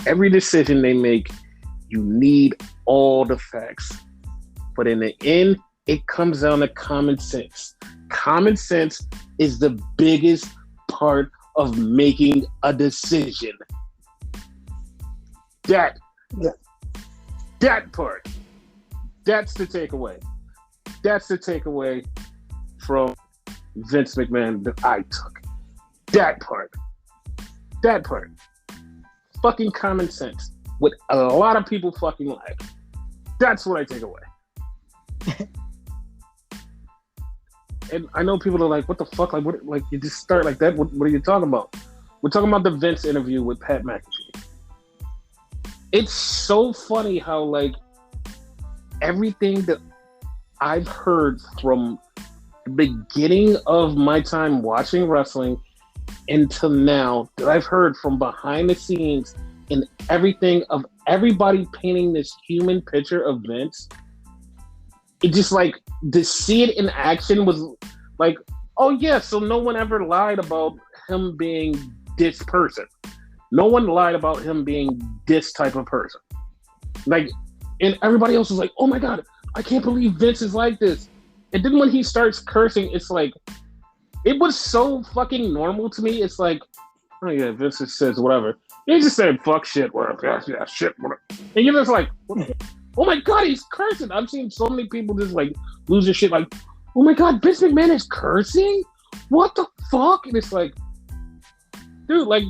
every decision they make, you need all the facts. But in the end, it comes down to common sense. Common sense is the biggest part of making a decision. That part. That's the takeaway. That's the takeaway from Vince McMahon that I took. That part. Fucking common sense. What a lot of people fucking like. That's what I take away. And I know people are like, what the fuck? Like, what? Like, you just start like that? What are you talking about? We're talking about the Vince interview with Pat McAfee. It's so funny how, like, everything that I've heard from the beginning of my time watching wrestling until now, that I've heard from behind the scenes and everything of everybody painting this human picture of Vince, it just, like, to see it in action was like, oh yeah, so no one ever lied about him being this person. No one lied about him being this type of person. Like, and everybody else was like, oh my God, I can't believe Vince is like this. And then when he starts cursing, it's like, it was so fucking normal to me. It's like, oh yeah, Vince just says whatever. He just said fuck shit, whatever. Yeah, shit, whatever. And you're just like, oh my God, he's cursing. I've seen so many people just like lose their shit, like, oh my God, Vince McMahon is cursing? What the fuck? And it's like, dude, like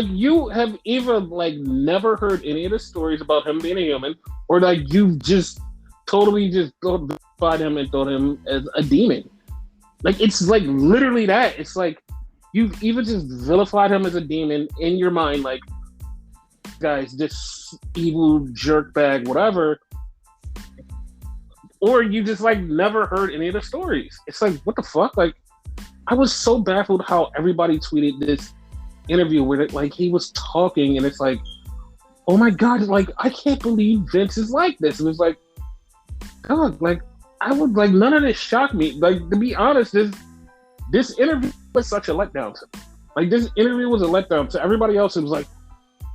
you have either like never heard any of the stories about him being a human, or like you've just totally just vilified him and thought him as a demon. Like, it's like literally that. It's like you've even just vilified him as a demon in your mind, like, guys, this evil jerkbag, whatever. Or you just like never heard any of the stories. It's like, what the fuck? Like, I was so baffled how everybody tweeted this interview where it, like, he was talking and it's like, oh my God, like, I can't believe Vince is like this. It was like, God, like, I would like, none of this shocked me. Like, to be honest, this interview was such a letdown to me. Like, this interview was a letdown to everybody else. It was like,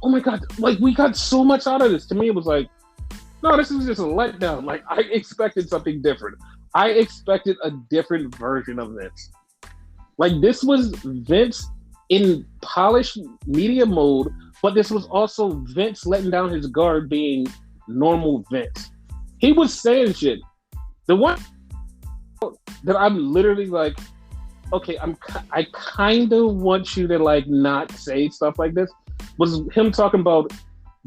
oh my God, like, we got so much out of this. To me, it was like, no, this is just a letdown. Like, I expected something different. I expected a different version of Vince. Like, this was Vince in polished media mode, but this was also Vince letting down his guard, being normal Vince. He was saying shit. The one that I'm literally like, okay, I kind of want you to like not say stuff like this, was him talking about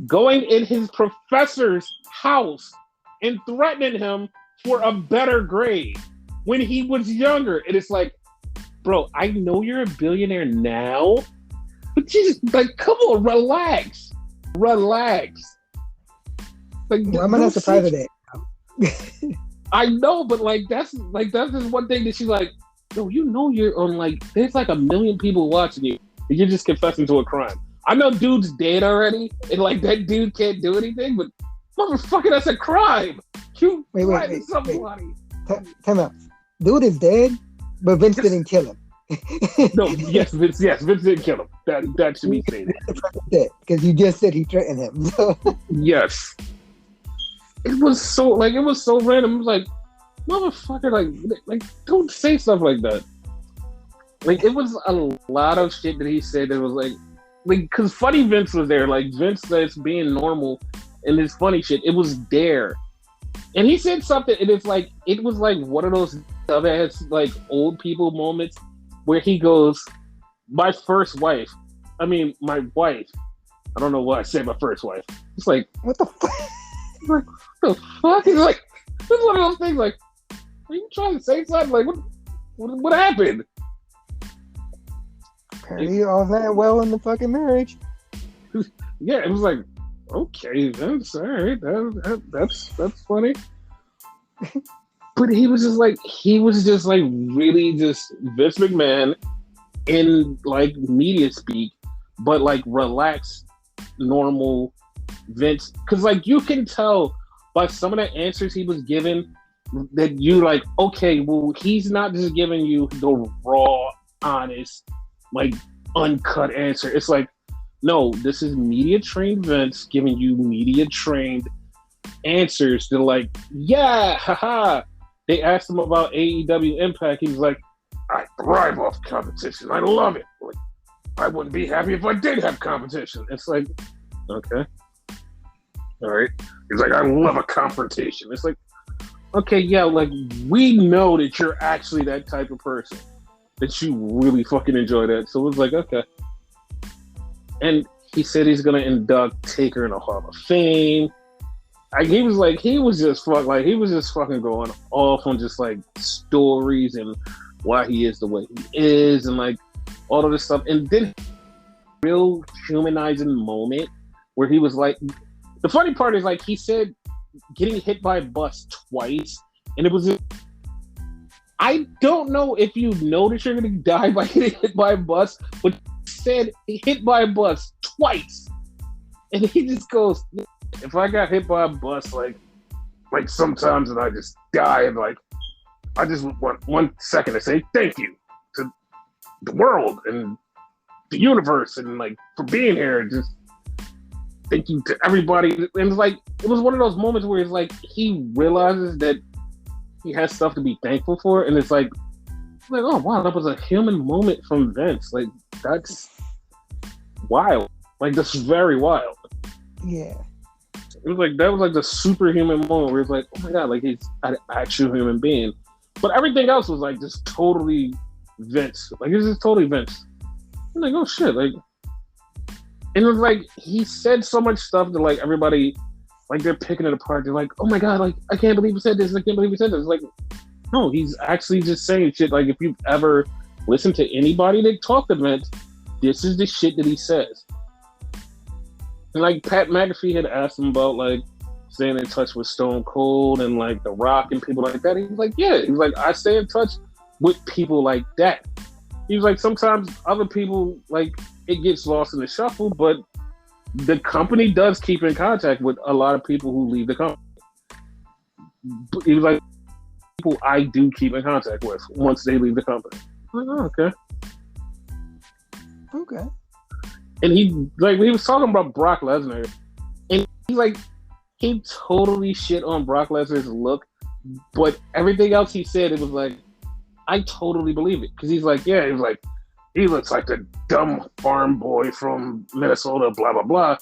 going in his professor's house and threatening him for a better grade when he was younger. And it's like, bro, I know you're a billionaire now, but just like, come on, relax. Like, well, I'm not surprised at that. I know, but like that's just one thing that she's like, yo, you know, you're on, like, there's like 1 million people watching you, and you're just confessing to a crime. I know dude's dead already, and like that dude can't do anything, but motherfucker, that's a crime. You threatened somebody. Time out. Dude is dead, but Vince didn't kill him. No, Vince didn't kill him. That should be stated. Because you just said he threatened him. So. Yes. It was so random. It was like, motherfucker, like don't say stuff like that. Like, it was a lot of shit that he said that was like, because Funny Vince was there. Like, Vince that's being normal and his funny shit, it was there. And he said something, and it was like one of those dumbass, like, old people moments where he goes, my wife. I don't know why I said my first wife. It's like, what the fuck? Like, what the fuck? He's like, it's one of those things like, are you trying to say something? Like, what happened? Apparently all that well in the fucking marriage. Yeah, it was like, okay, that's all right. That's funny. But he was just like really just Vince McMahon in like media speak, but like relaxed, normal Vince. Because like you can tell by some of the answers he was given that you like, okay, well, he's not just giving you the raw, honest, like uncut answer. It's like, no, this is media trained Vince giving you media trained answers. They're like, yeah, haha. They asked him about AEW Impact. He was like, I thrive off competition. I love it. Like, I wouldn't be happy if I did have competition. It's like, okay. All right. He's like, I love a confrontation. It's like, okay, yeah, like, we know that you're actually that type of person. That you really fucking enjoy that. So it was like, okay. And he said he's going to induct Taker in the Hall of Fame. He was just fucking going off on just like stories and why he is the way he is and like all of this stuff. And then real humanizing moment where he was like, the funny part is like he said getting hit by a bus twice, and it was. I don't know if you know that you're going to die by getting hit by a bus, but he said he hit by a bus twice, and he just goes, if I got hit by a bus, like sometimes and I just die, and like I just want 1 second to say thank you to the world and the universe and like for being here. Just thank you to everybody. And it's like it was one of those moments where it's like he realizes that he has stuff to be thankful for, and it's like oh wow, that was a human moment from Vince. Like that's wild. Like that's very wild. Yeah. It was like that was like the superhuman moment where it's like, oh my god, like he's an actual human being. But everything else was like just totally Vince. Like it's just totally Vince. I'm like, oh shit, like, and it was like he said so much stuff that like everybody, like they're picking it apart. They're like, oh my god, like I can't believe he said this. I can't believe he said this. Like, no, he's actually just saying shit. Like if you've ever listened to anybody that talked to Vince, this is the shit that he says. And like Pat McAfee had asked him about like staying in touch with Stone Cold and like The Rock and people like that. He was like, yeah. He was like, I stay in touch with people like that. He was like, sometimes other people, like, it gets lost in the shuffle, but the company does keep in contact with a lot of people who leave the company. He was like, people I do keep in contact with once they leave the company. I'm like, oh, okay. Okay. And he was talking about Brock Lesnar, and he's like, he totally shit on Brock Lesnar's look, but everything else he said, it was like, I totally believe it. Because he's like, yeah, he was like, he looks like the dumb farm boy from Minnesota, blah, blah, blah,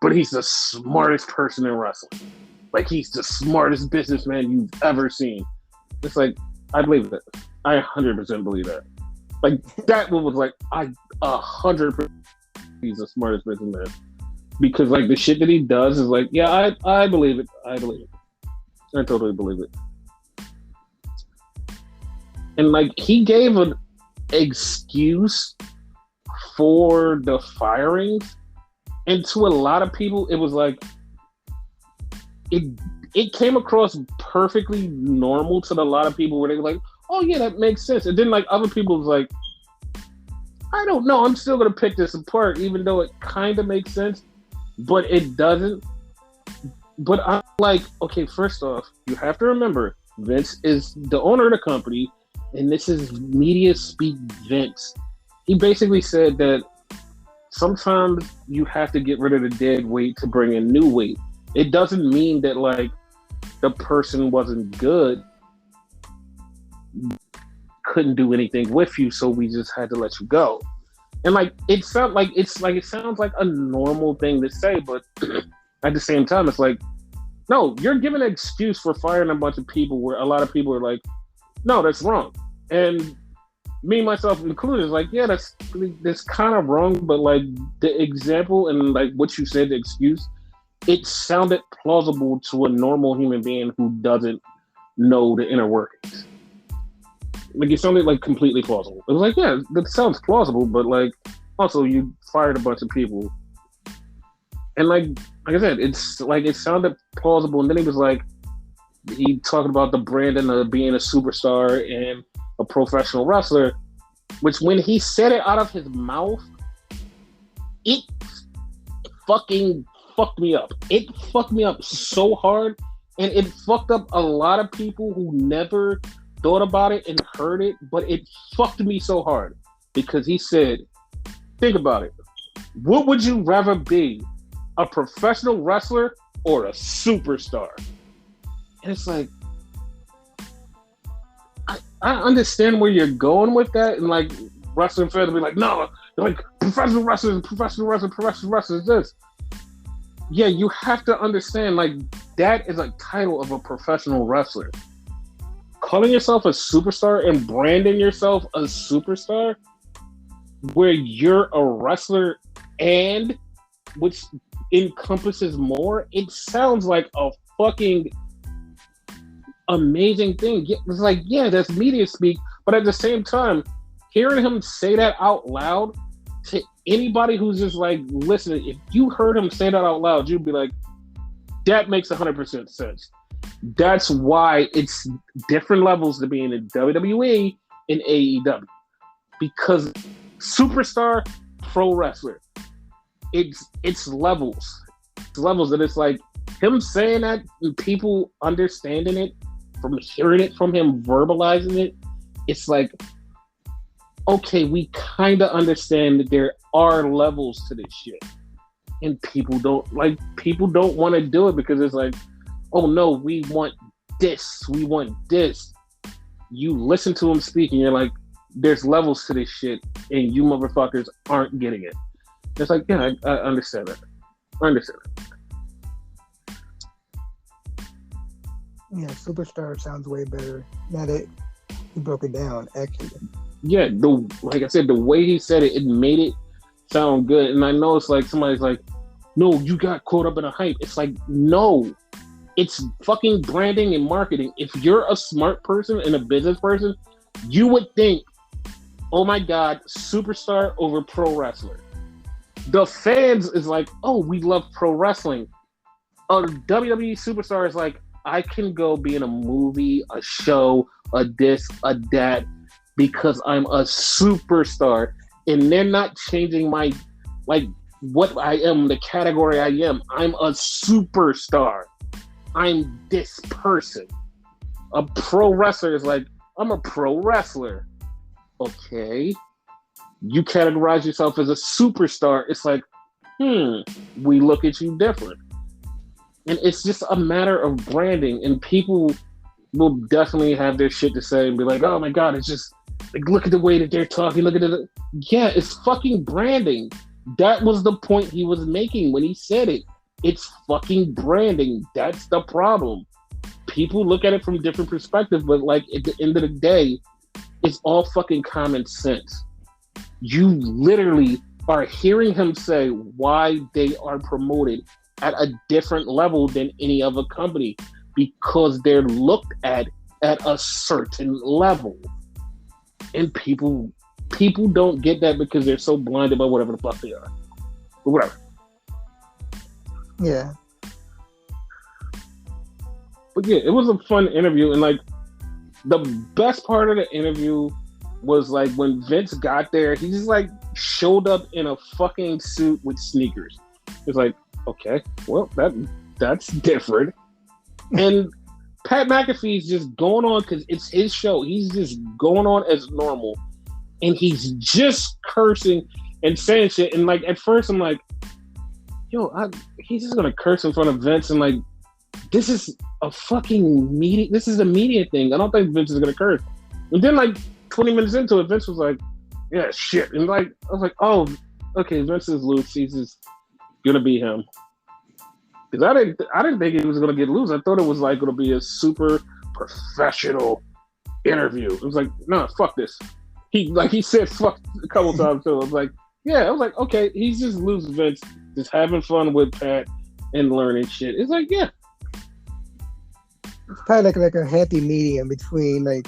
but he's the smartest person in wrestling. Like, he's the smartest businessman you've ever seen. It's like, I believe that. I 100% believe that. Like, that one was like, I 100% he's the smartest businessman. Because, like, the shit that he does is like, yeah, I believe it. I believe it. I totally believe it. And, like, he gave an excuse for the firings. And to a lot of people, it was like, it came across perfectly normal to a lot of people where they were like, oh, yeah, that makes sense. And then, like, other people was like, I don't know. I'm still going to pick this apart, even though it kind of makes sense, but it doesn't. But I'm like, okay, first off, you have to remember, Vince is the owner of the company, and this is media speak Vince. He basically said that sometimes you have to get rid of the dead weight to bring in new weight. It doesn't mean that, like, the person wasn't good, couldn't do anything with you, so we just had to let you go. And like it sounds like a normal thing to say, but at the same time, it's like, no, you're giving an excuse for firing a bunch of people where a lot of people are like, no, that's wrong. And me, myself included, is like, yeah, that's kind of wrong, but like the example and like what you said, the excuse, it sounded plausible to a normal human being who doesn't know the inner workings. Like, it sounded like completely plausible. It was like, yeah, that sounds plausible, but like, also you fired a bunch of people. And like I said, it's like, it sounded plausible. And then he was like, he talked about the branding of being a superstar and a professional wrestler, which when he said it out of his mouth, it fucking fucked me up. It fucked me up so hard. And it fucked up a lot of people who never thought about it and heard it, but it fucked me so hard because he said, think about it. What would you rather be, a professional wrestler or a superstar? And it's like, I understand where you're going with that, and like wrestling fans will be like, no, like professional wrestlers is this. Yeah, you have to understand, like, that is a title of a professional wrestler. Calling yourself a superstar and branding yourself a superstar, where you're a wrestler and which encompasses more, it sounds like a fucking amazing thing. It's like, yeah, that's media speak, but at the same time, hearing him say that out loud to anybody who's just like listening, if you heard him say that out loud, you'd be like, that makes 100% sense. That's why it's different levels to being in WWE and AEW, because superstar, pro wrestler, it's levels. It's levels, and it's like him saying that and people understanding it from hearing it from him verbalizing it. It's like, okay, we kind of understand that there are levels to this shit, and people don't want to do it because it's like, oh no, we want this. You listen to him speak and you're like, there's levels to this shit and you motherfuckers aren't getting it. It's like, yeah, I understand that. Yeah, superstar sounds way better. Now that you broke it down, actually. Yeah, like I said, the way he said it, it made it sound good. And I know it's like somebody's like, no, you got caught up in a hype. It's like, no. It's fucking branding and marketing. If you're a smart person and a business person, you would think, oh my God, superstar over pro wrestler. The fans is like, oh, we love pro wrestling. A WWE superstar is like, I can go be in a movie, a show, a this, a that, because I'm a superstar. And they're not changing my, like, what I am, the category I am. I'm a superstar. I'm this person. A pro wrestler is like, I'm a pro wrestler. Okay. You categorize yourself as a superstar. It's like, we look at you different. And it's just a matter of branding. And people will definitely have their shit to say and be like, oh my God, it's just, like, look at the way that they're talking. Look at it. Yeah, it's fucking branding. That was the point he was making when he said it. It's fucking branding. That's the problem. People look at it from different perspectives, but like at the end of the day, it's all fucking common sense. You literally are hearing him say why they are promoted at a different level than any other company, because they're looked at a certain level. And people don't get that because they're so blinded by whatever the fuck they are. But whatever. Yeah. But yeah, it was a fun interview, and like the best part of the interview was like when Vince got there, he just like showed up in a fucking suit with sneakers. It's like, okay, well that's different. And Pat McAfee's just going on because it's his show. He's just going on as normal, and he's just cursing and saying shit. And like at first, I'm like, yo, he's just gonna curse in front of Vince, and like, this is a fucking media. This is a media thing. I don't think Vince is gonna curse. And then like 20 minutes into it, Vince was like, yeah, shit. And like, I was like, oh, okay, Vince is loose. He's just gonna be him. Because I didn't think he was gonna get loose. I thought it was like gonna be a super professional interview. It was like, nah, fuck this. He said fuck a couple times too. I was like, yeah. I was like, okay, he's just loose, Vince, just having fun with Pat and learning shit. It's like, yeah. It's probably like a happy medium between like,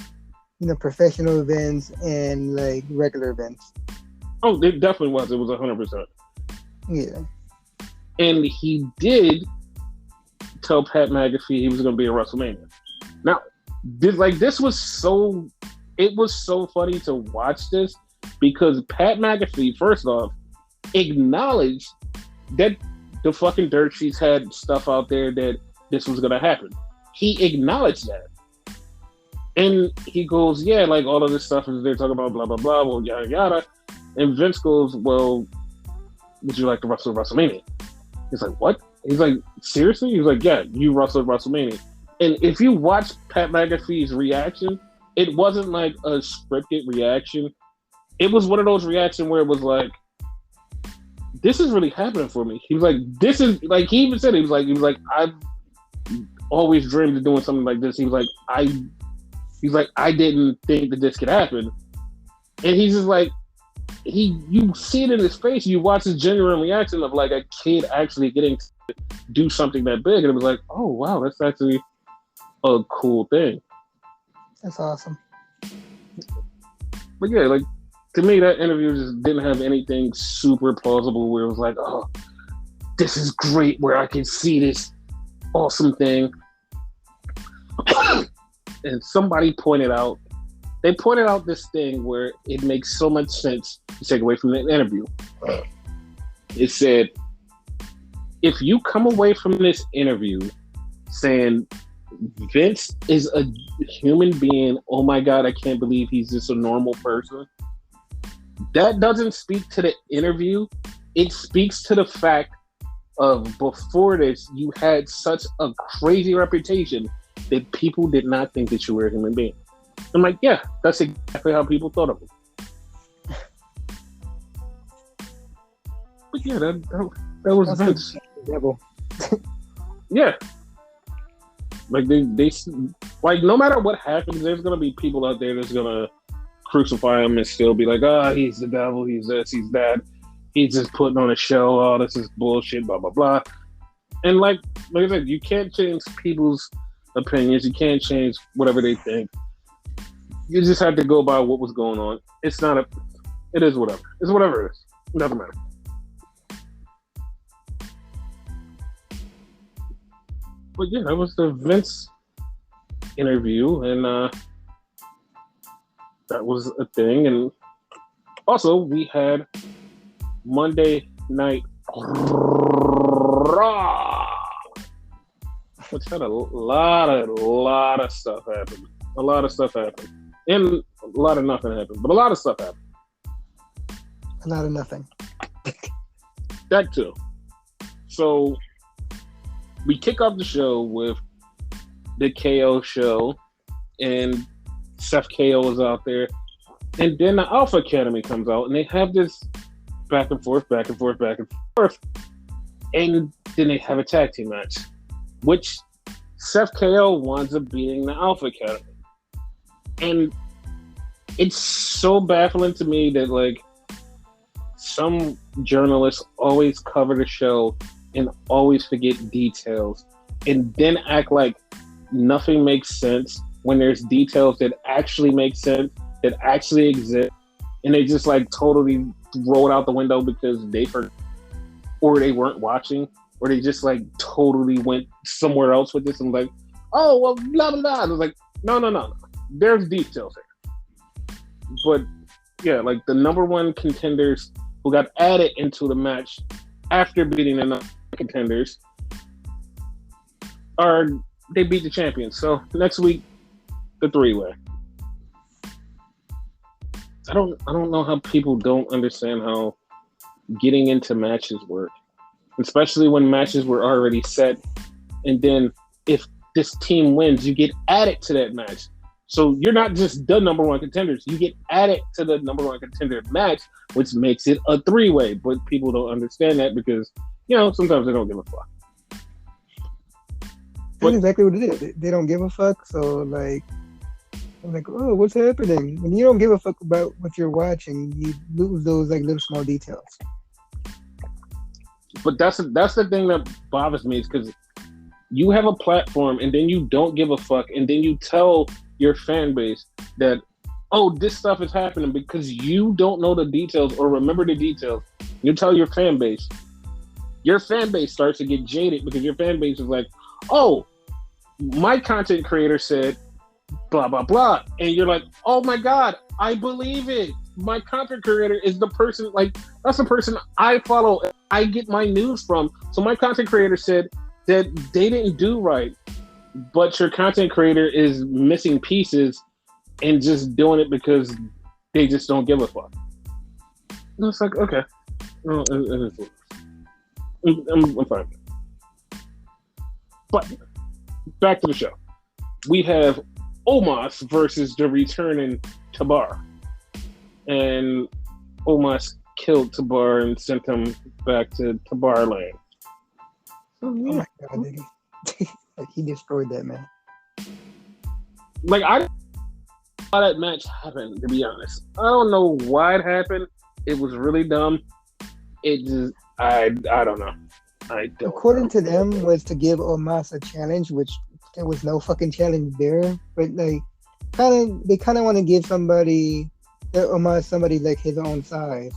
you know, professional events and like regular events. Oh, it definitely was. It was 100%. Yeah. And he did tell Pat McAfee he was going to be at WrestleMania. Now, this was so funny to watch this, because Pat McAfee, first off, acknowledged that the fucking dirt sheets had stuff out there that this was going to happen. He acknowledged that. And he goes, yeah, like all of this stuff is they're talking about blah, blah, blah, well, yada, yada. And Vince goes, well, would you like to wrestle at WrestleMania? He's like, what? He's like, seriously? He's like, yeah, you wrestled at WrestleMania. And if you watch Pat McAfee's reaction, it wasn't like a scripted reaction. It was one of those reactions where it was like, this is really happening for me. He was like, this is like, he even said, he was like, I've always dreamed of doing something like this. He was like, I didn't think that this could happen. And he's just like, you see it in his face. You watch his genuine reaction of like a kid actually getting to do something that big. And it was like, oh, wow, that's actually a cool thing. That's awesome. But yeah, like, to me, that interview just didn't have anything super plausible where it was like, oh, this is great, where I can see this awesome thing. And somebody pointed out this thing where it makes so much sense to take away from the interview. It said, if you come away from this interview saying Vince is a human being, oh my God, I can't believe he's just a normal person, that doesn't speak to the interview. It speaks to the fact of before this, you had such a crazy reputation that people did not think that you were a human being. I'm like, yeah, that's exactly how people thought of him. But yeah, that was Vince. Yeah. Like they like, no matter what happens, there's gonna be people out there that's gonna crucify him and still be like, he's the devil, he's this, he's that, he's just putting on a show, this is bullshit, blah blah blah. And like I said, you can't change people's opinions, you can't change whatever they think. You just have to go by what was going on. It is whatever. It's whatever it is. It doesn't matter. But yeah, that was the Vince interview, and that was a thing. And also, we had Monday Night Raw, which had a lot of stuff happen. A lot of stuff happened. And a lot of nothing happened. But a lot of stuff happened. A lot of nothing. That too. So we kick off the show with the KO show, and Seth KO is out there, and then the Alpha Academy comes out, and they have this back and forth, and then they have a tag team match, which Seth KO winds up beating the Alpha Academy. And it's so baffling to me that like some journalists always cover the show and always forget details and then act like nothing makes sense when there's details that actually make sense, that actually exist, and they just like totally throw it out the window because they forgot, or they weren't watching, or they just like totally went somewhere else with this and like, oh, well, blah, blah, blah. And I was like, no. There's details there. But yeah, like the number one contenders who got added into the match after beating the contenders they beat the champions. So next week, the 3-way. I don't know how people don't understand how getting into matches work, especially when matches were already set. And then if this team wins, you get added to that match. So you're not just the number one contenders. You get added to the number one contender match, which makes it a 3-way. But people don't understand that because, sometimes they don't give a fuck. That's exactly what it is. They don't give a fuck. So, like, I'm like, oh, what's happening? When you don't give a fuck about what you're watching, you lose those, like, little small details. But that's the thing that bothers me is because you have a platform and then you don't give a fuck and then you tell your fan base that, oh, this stuff is happening because you don't know the details or remember the details. You tell your fan base starts to get jaded because your fan base is like, oh, my content creator said blah, blah, blah. And you're like, oh my God, I believe it. My content creator is the person, like, that's the person I follow. I get my news from. So my content creator said that they didn't do right. But your content creator is missing pieces and just doing it because they just don't give a fuck. And it's like, okay. Well, it is. I'm fine. But back to the show. We have Omos versus the returning Tabar. And Omos killed Tabar and sent him back to Tabar land. Oh my god, did he? Like, he destroyed that man. Like, I don't know how that match happened, to be honest. I don't know why it happened. It was really dumb. It just, I don't know. I don't According know. to them, was to give Omos a challenge, which there was no fucking challenge there. But like, they kind of want to give somebody Omos somebody like his own size,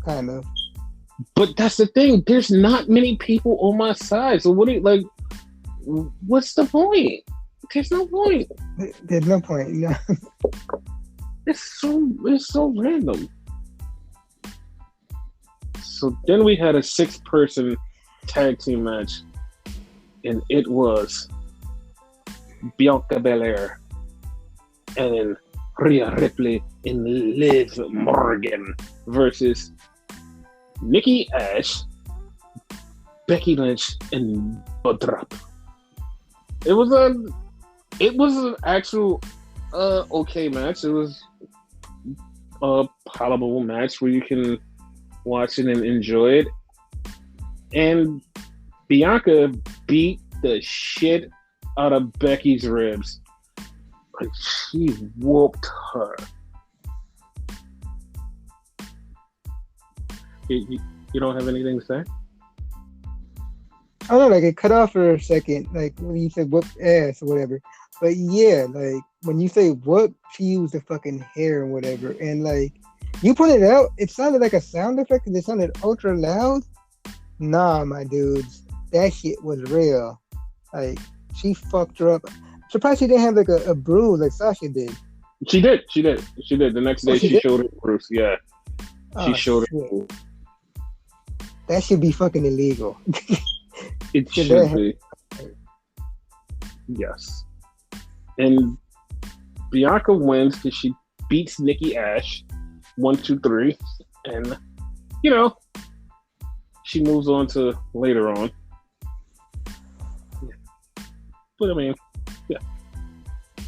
kind of. But that's the thing. There's not many people on my side. So what do you like? What's the point? There's no point. There's no point. No. It's so random. So then we had a 6-person tag team match, and it was Bianca Belair and Rhea Ripley and Liv Morgan versus Nikki Ash, Becky Lynch, and Doudrop. It was an actual okay match. It was a palatable match where you can watch it and enjoy it. And Bianca beat the shit out of Becky's ribs. Like, she whooped her. You don't have anything to say? I don't know, like it cut off for a second, like when you said whoop ass or whatever. But yeah, like when you say whoop, she used the fucking hair and whatever. And like you put it out, it sounded like a sound effect and it sounded ultra loud. Nah, my dudes, that shit was real. Like she fucked her up. Surprised she didn't have like a bruise like Sasha did. She did. The next day she showed her bruise. Yeah, she showed her. That should be fucking illegal. It should be. Yes. And Bianca wins because she beats Nikki Ash 1, 2, 3. And, you know, she moves on to later on. But I mean, yeah.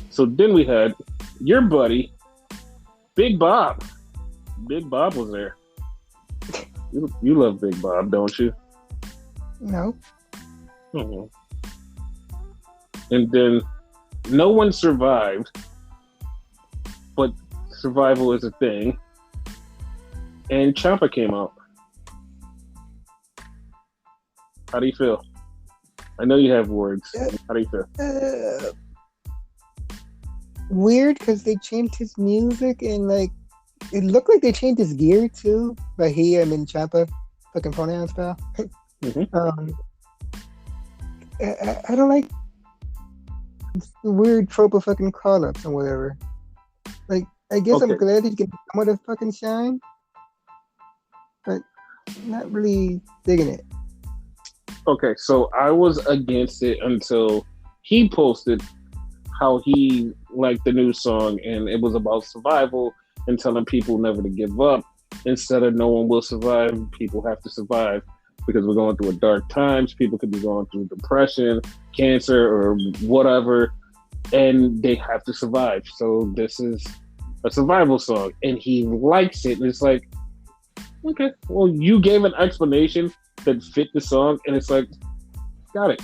So then we had your buddy, Big Bob. Big Bob was there. You love Big Bob, don't you? No. Mm-hmm. And then no one survived, but survival is a thing. And Ciampa came out. How do you feel? I know you have words. How do you feel? Weird, because they changed his music and like it looked like they changed his gear too. But I mean Ciampa, fucking pronouns pal. Mm-hmm. I don't like the weird trope of fucking call-ups and whatever. Like, I guess I'm glad he's getting some of the fucking shine, but not really digging it. Okay, so I was against it until he posted how he liked the new song and it was about survival and telling people never to give up. Instead of no one will survive, people have to survive. Because we're going through a dark times, people could be going through depression, cancer, or whatever, and they have to survive. So this is a survival song, and he likes it. And it's like, okay, well, you gave an explanation that fit the song, and it's like, got it,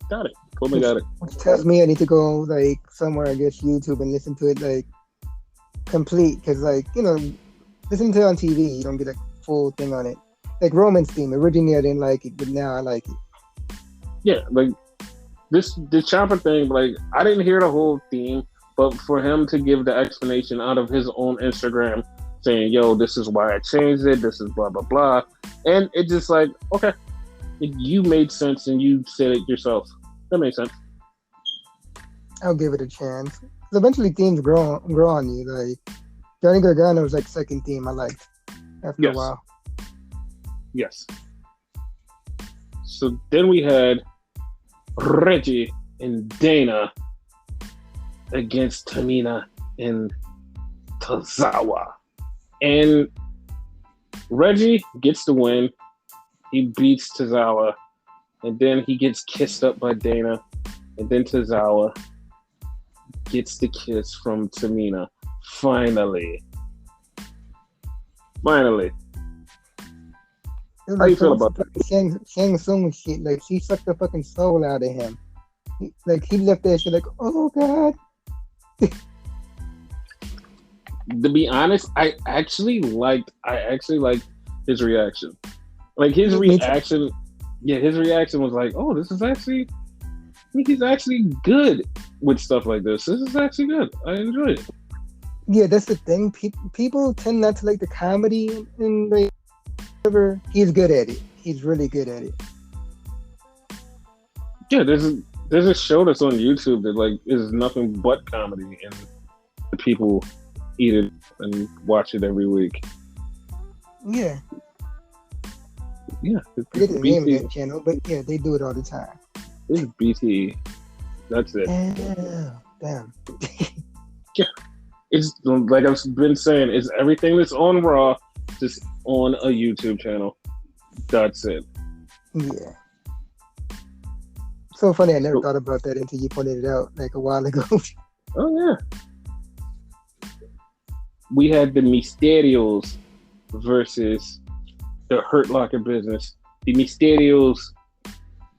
totally got it. Which tells me I need to go like somewhere, I guess YouTube, and listen to it like complete, because like listen to it on TV, you don't get a full thing on it. Like Roman's theme. Originally I didn't like it, but now I like it. Yeah, like the Ciampa thing, like I didn't hear the whole theme, but for him to give the explanation out of his own Instagram saying, yo, this is why I changed it, this is blah blah blah. And it just like, okay. You made sense and you said it yourself. That makes sense. I'll give it a chance. Eventually themes grow on you. Like Johnny Gargano's like second theme I liked after a while. Yes. So then we had Reggie and Dana against Tamina and Tozawa. And Reggie gets the win. he beats Tozawa, and then he gets kissed up by Dana, and then Tozawa gets the kiss from Tamina. Finally. How you feel about that? Sang Sung shit, like she sucked the fucking soul out of him. He left that shit like, oh god. To be honest, I actually liked his reaction. Like his reaction was like, oh, this is actually, I think he's actually good with stuff like this. This is actually good. I enjoy it. Yeah, that's the thing. People tend not to like the comedy and like whatever. He's good at it. He's really good at it. Yeah, there's a show that's on YouTube that like is nothing but comedy, and the people eat it and watch it every week. Yeah. Yeah. I forget the name of that channel, but yeah, they do it all the time. It's BT. That's it. Damn. Yeah. It's like I've been saying, it's everything that's on Raw, just on a YouTube channel. That's it. Yeah. So funny, I never thought about that until you pointed it out like a while ago. Oh yeah. We had the Mysterios versus the Hurt Locker Business. The Mysterios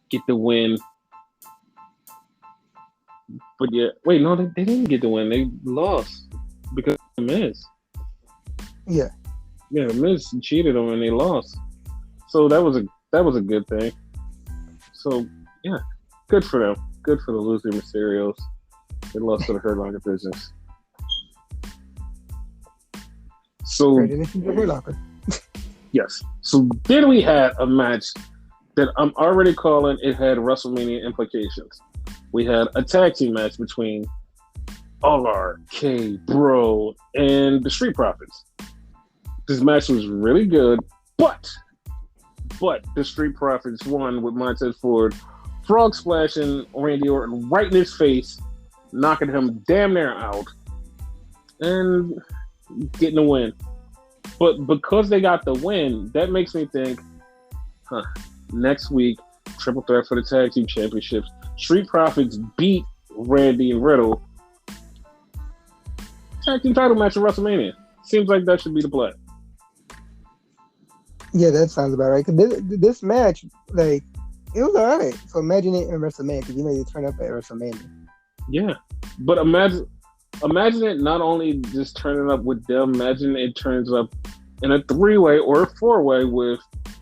get the win. But yeah, wait, no, they didn't get the win. They lost because of the Miz. Yeah. Yeah, the Miz cheated them and they lost. So that was a good thing. So yeah, good for them. Good for the loser Mysterios. They lost to the Hurt Locker Business. So yes. So then we had a match that I'm already calling it had WrestleMania implications. We had a tag team match between Alar, K, Bro, and the Street Profits. This match was really good, but the Street Profits won with Montez Ford frog splashing Randy Orton right in his face, knocking him damn near out, and getting a win. But because they got the win, that makes me think, next week, triple threat for the tag team championships. Street Profits beat Randy and Riddle. Tag team title match at WrestleMania. Seems like that should be the play. Yeah, that sounds about right. This match, like, it was alright. So imagine it in WrestleMania, because you turn up at WrestleMania. Yeah, but imagine it not only just turning up with them. Imagine it turns up in a 3-way or a 4-way with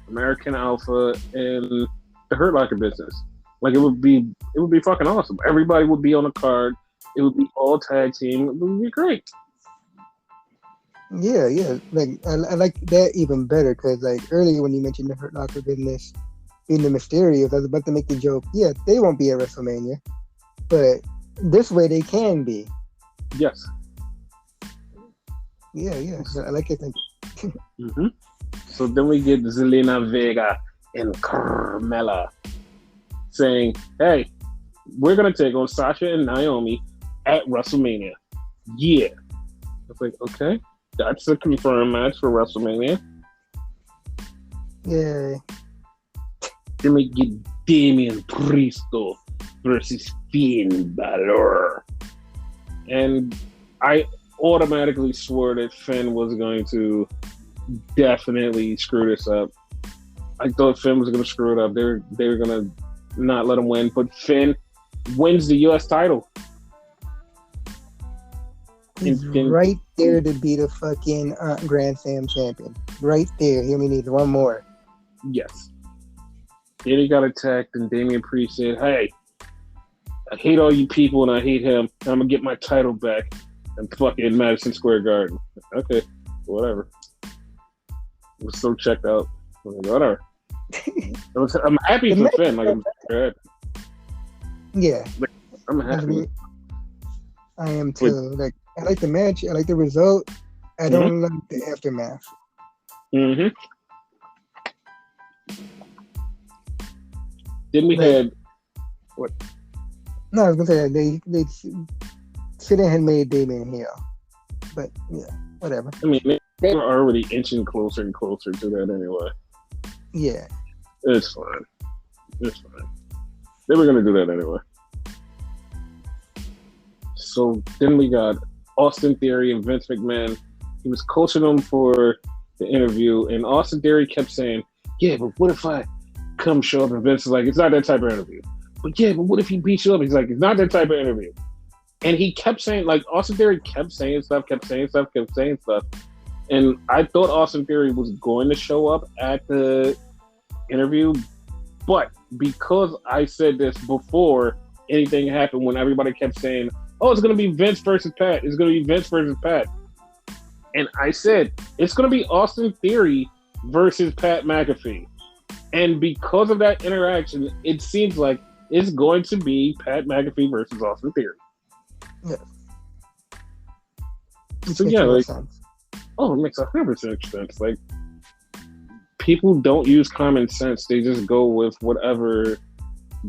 American Alpha and the Hurt Locker Business. Like it would be fucking awesome. Everybody would be on the card. It would be all tag team. It would be great. Yeah. Like I like that even better because like earlier when you mentioned the Hurt Locker Business being the Mysterios, I was about to make the joke. Yeah, they won't be at WrestleMania, but this way they can be. Yes. Yeah. So I like it. Mm-hmm. So then we get Zelina Vega and Carmella saying, hey, we're going to take on Sasha and Naomi at WrestleMania. Yeah. It's like, okay, that's a confirmed match for WrestleMania. Yeah. Then we get Damian Priest versus Finn Balor. And I automatically swore that Finn was going to definitely screw this up. I thought Finn was going to screw it up. They were going to not let him win, but Finn wins the U.S. title. He's right there to be the fucking Grand Slam champion. Right there. He only needs one more. Yes. Then he got attacked, and Damian Priest said, hey, I hate all you people, and I hate him. I'm going to get my title back in fucking Madison Square Garden. Okay, whatever. I was so checked out. I was like, whatever. I'm happy for Finn. Like, I'm happy. Yeah. Like, I'm happy. I am too. Like, I like the match. I like the result. I don't like the aftermath. Mm-hmm. Then we had what? No, I was gonna say they should have made Damian heel, but yeah, whatever. I mean, they were already inching closer and closer to that anyway. Yeah. It's fine. It's fine. They were gonna do that anyway. So then we got Austin Theory and Vince McMahon. He was coaching them for the interview, and Austin Theory kept saying, "Yeah, but what if I come show up?" And Vince is like, "It's not that type of interview." But yeah, but what if he beats you up? He's like, "It's not that type of interview." And he kept saying, like, Austin Theory kept saying stuff. And I thought Austin Theory was going to show up at the interview, but because I said this before anything happened, when everybody kept saying, "Oh, it's going to be Vince versus Pat. It's going to be Vince versus Pat." And I said, it's going to be Austin Theory versus Pat McAfee. And because of that interaction, it seems like it's going to be Pat McAfee versus Austin Theory. Yeah. So yeah, like, oh, it makes 100% sense. Like, people don't use common sense; they just go with whatever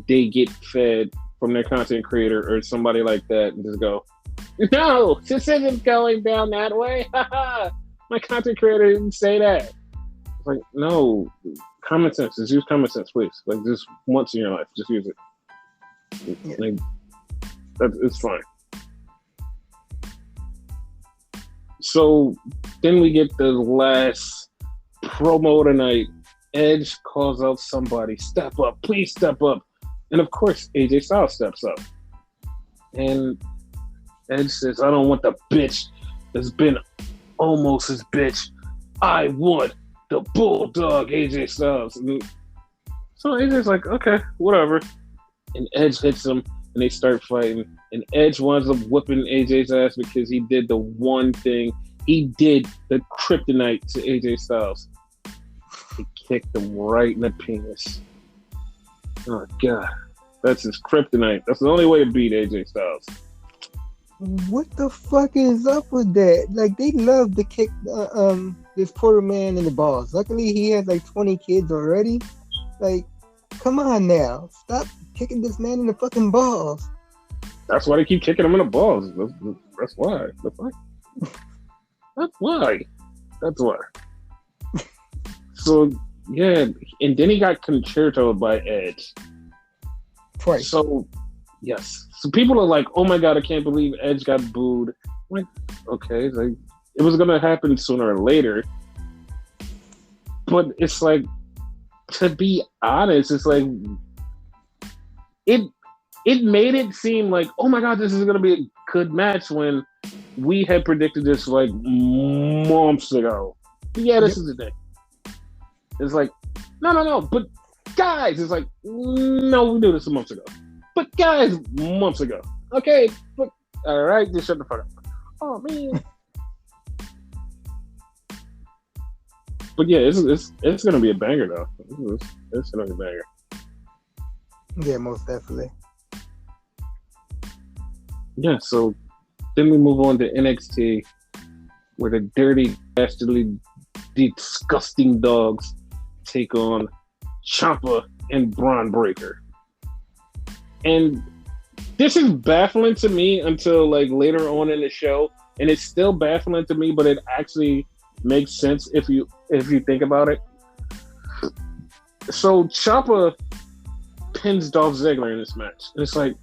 they get fed from their content creator or somebody like that, and just go, "No, this isn't going down that way." My content creator didn't say that. It's like, no, common sense. Just use common sense, please. Like, just once in your life, just use it. Yeah. Like, it's fine. So then we get the last promo tonight. Edge calls out somebody, "Step up, please step up." And of course, AJ Styles steps up. And Edge says, "I don't want the bitch that's been almost his bitch. I want the bulldog, AJ Styles." And so AJ's like, "Okay, whatever." And Edge hits him, and they start fighting. And Edge winds up whooping AJ's ass because he did the one thing. He did the kryptonite to AJ Styles. He kicked him right in the penis. Oh, God. That's his kryptonite. That's the only way to beat AJ Styles. What the fuck is up with that? Like, they love to kick this poor man in the balls. Luckily, he has like 20 kids already. Like, come on now. Stop kicking this man in the fucking balls. That's why they keep kicking him in the balls. That's why. That's why. That's why. So, yeah. And then he got concertoed by Edge. Twice. So, yes. So people are like, "Oh my God, I can't believe Edge got booed." I'm like, okay. Like, it was going to happen sooner or later. But it's like, to be honest, it's like, it made it seem like, oh my God, this is going to be a good match when we had predicted this like months ago. But yeah, this is the thing. It's like, no. But guys, it's like, no, we knew this months ago. But guys, months ago. Okay, but all right, just shut the fuck up. Oh man. But yeah, it's gonna be a banger though. It's gonna be a banger. Yeah, most definitely. Yeah, so then we move on to NXT, where the dirty, dastardly, disgusting dogs take on Ciampa and Braun Breaker. And this is baffling to me until like later on in the show, and it's still baffling to me, but it actually makes sense if you think about it. So Ciampa pins Dolph Ziggler in this match. And it's like,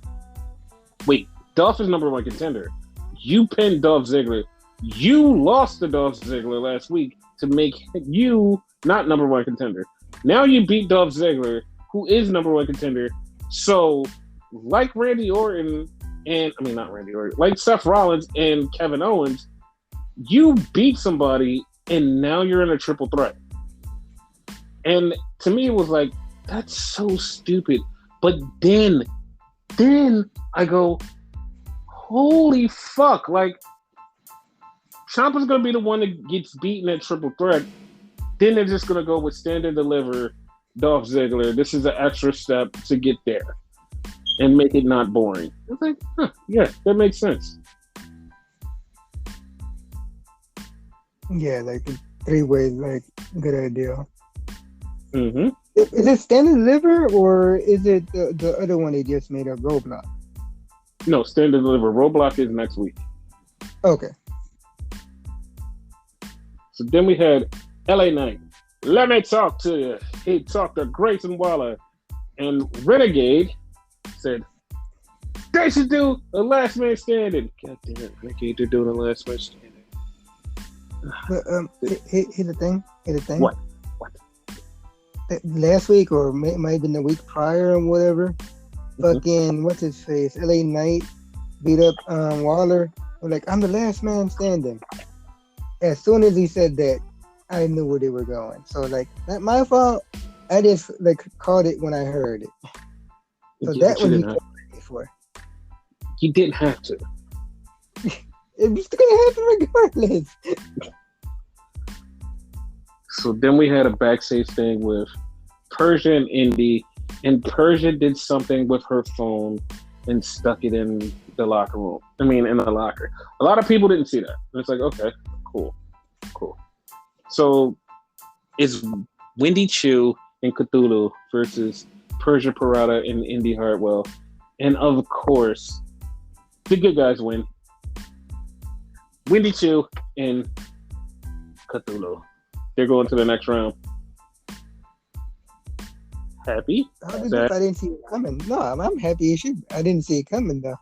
wait, Dolph is number one contender. You pinned Dolph Ziggler. You lost to Dolph Ziggler last week to make you not number one contender. Now you beat Dolph Ziggler, who is number one contender. So, like Randy Orton like Seth Rollins and Kevin Owens, you beat somebody and now you're in a triple threat. And to me, it was like, that's so stupid. But then I go, holy fuck, like, Ciampa's going to be the one that gets beaten at triple threat. Then they're just going to go with stand and deliver Dolph Ziggler. This is an extra step to get there and make it not boring. It's like, yeah, that makes sense. Yeah, like a three-way, like, good idea. Mm-hmm. Is it stand and deliver, or is it the other one they just made up, Roadblock? No, stand and deliver. Roadblock is next week. Okay. So then we had LA Knight. Let me talk to you. he talked to Grayson Waller, and Renegade said they should do a last man standing. God damn it, Renegade, they're doing a last man standing. But here's the thing. What? Last week or might have been the week prior or whatever. Fucking what's his face? LA Knight beat up Waller. I'm like, I'm the last man standing. As soon as he said that, I knew where they were going. So like, not my fault. I just like caught it when I heard it. So that one you for. You didn't have to. It was gonna happen regardless. So then we had a backstage thing with Persia and Indy, and Persia did something with her phone and stuck it in the locker room. I mean, in the locker. A lot of people didn't see that. And it's like, okay, cool. So it's Wendy Chu and Cthulhu versus Persia Parada and Indy Hartwell. And of course, the good guys win. Wendy Chu and Cthulhu. They're going to the next round. Happy? I didn't see it coming. No, I'm happy. I didn't see it coming though.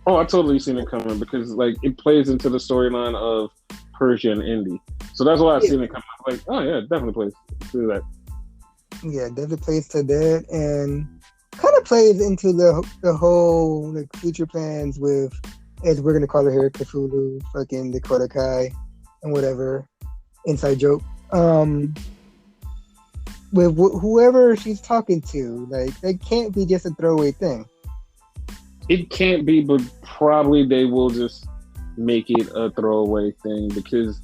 Oh, I totally seen it coming because like it plays into the storyline of Persia and Indy. So that's why I seen it coming. I'm like, oh yeah, definitely plays to that. Yeah, definitely plays to that, and kind of plays into the whole like future plans with, as we're gonna call it here, Cthulhu, fucking Dakota Kai, and whatever. Inside joke. With whoever she's talking to, like, it can't be just a throwaway thing. It can't be, but probably they will just make it a throwaway thing because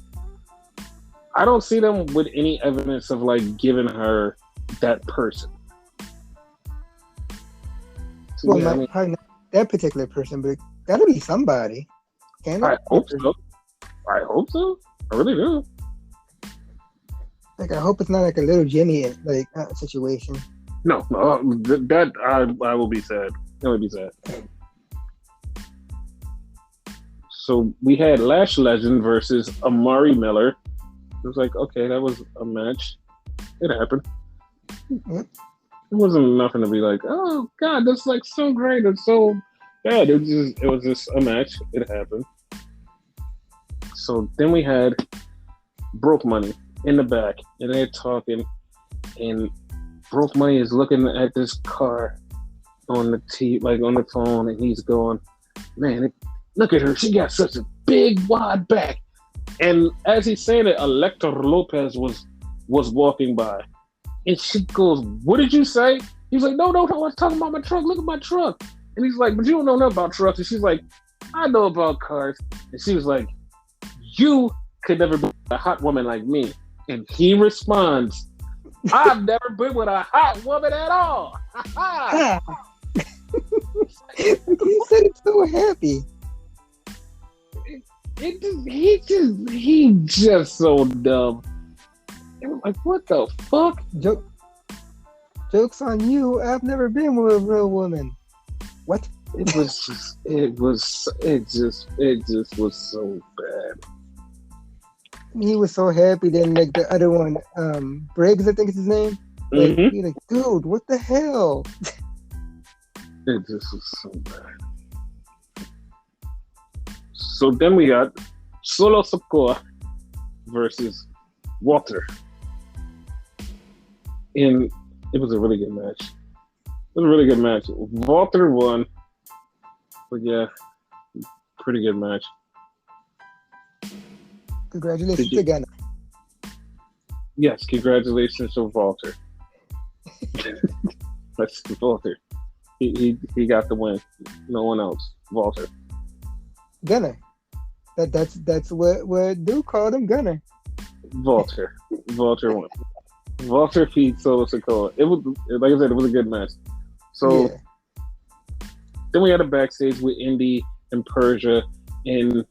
I don't see them with any evidence of like giving her that person. So, well, probably not that particular person, but gotta be somebody. Can't I hope so. I really do. Like, I hope it's not like a little Jimmy like situation. No, that I will be sad. It would be sad. So we had Lash Legend versus Amari Miller. It was like, okay, that was a match. It happened. Mm-hmm. It wasn't nothing to be like, oh god, that's like so great and so bad. It was just a match. It happened. So then we had Broke Money in the back, and they're talking, and Broke Money is looking at this car on the phone, and he's going, man, look at her, she got such a big wide back. And as he's saying it, Elector Lopez was walking by, and she goes, what did you say? He's like, no, I was talking about my truck, look at my truck. And he's like, but you don't know nothing about trucks. And she's like, I know about cars. And she was like, you could never be a hot woman like me. And he responds, I've never been with a hot woman at all. He said it so happy. He just so dumb. It was like, what the fuck? Joke's on you. I've never been with a real woman. What? It just was so bad. He was so happy. Then like the other one, Briggs, I think is his name. Like, He's like, dude, what the hell? It just was so bad. So then we got Solo Sikoa versus Walter. And it was a really good match. Walter won. But yeah, pretty good match. Congratulations to Gunner. Yes, congratulations to Walter. That's Walter. He got the win. No one else. Walter. Gunner. That's what Duke called him, Gunner. Walter won. Walter beat Solo Sikoa. It was, like I said, it was a good match. So Then we had a backstage with Indy and Persia, and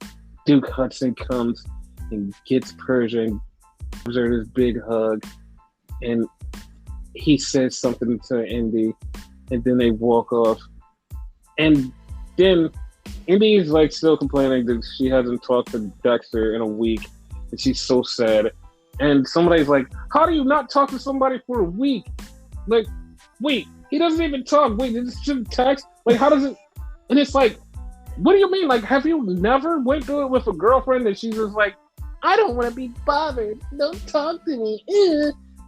Duke Hudson comes and gets Persia and gives her this big hug, and he says something to Indy, and then they walk off. And then Indy's like still complaining that she hasn't talked to Dexter in a week, and she's so sad. And somebody's like, how do you not talk to somebody for a week? Like, wait, he doesn't even talk. Wait, this just text? Like, how does it? And it's like, what do you mean? Like, have you never went through it with a girlfriend that she's just like, I don't want to be bothered. Don't talk to me.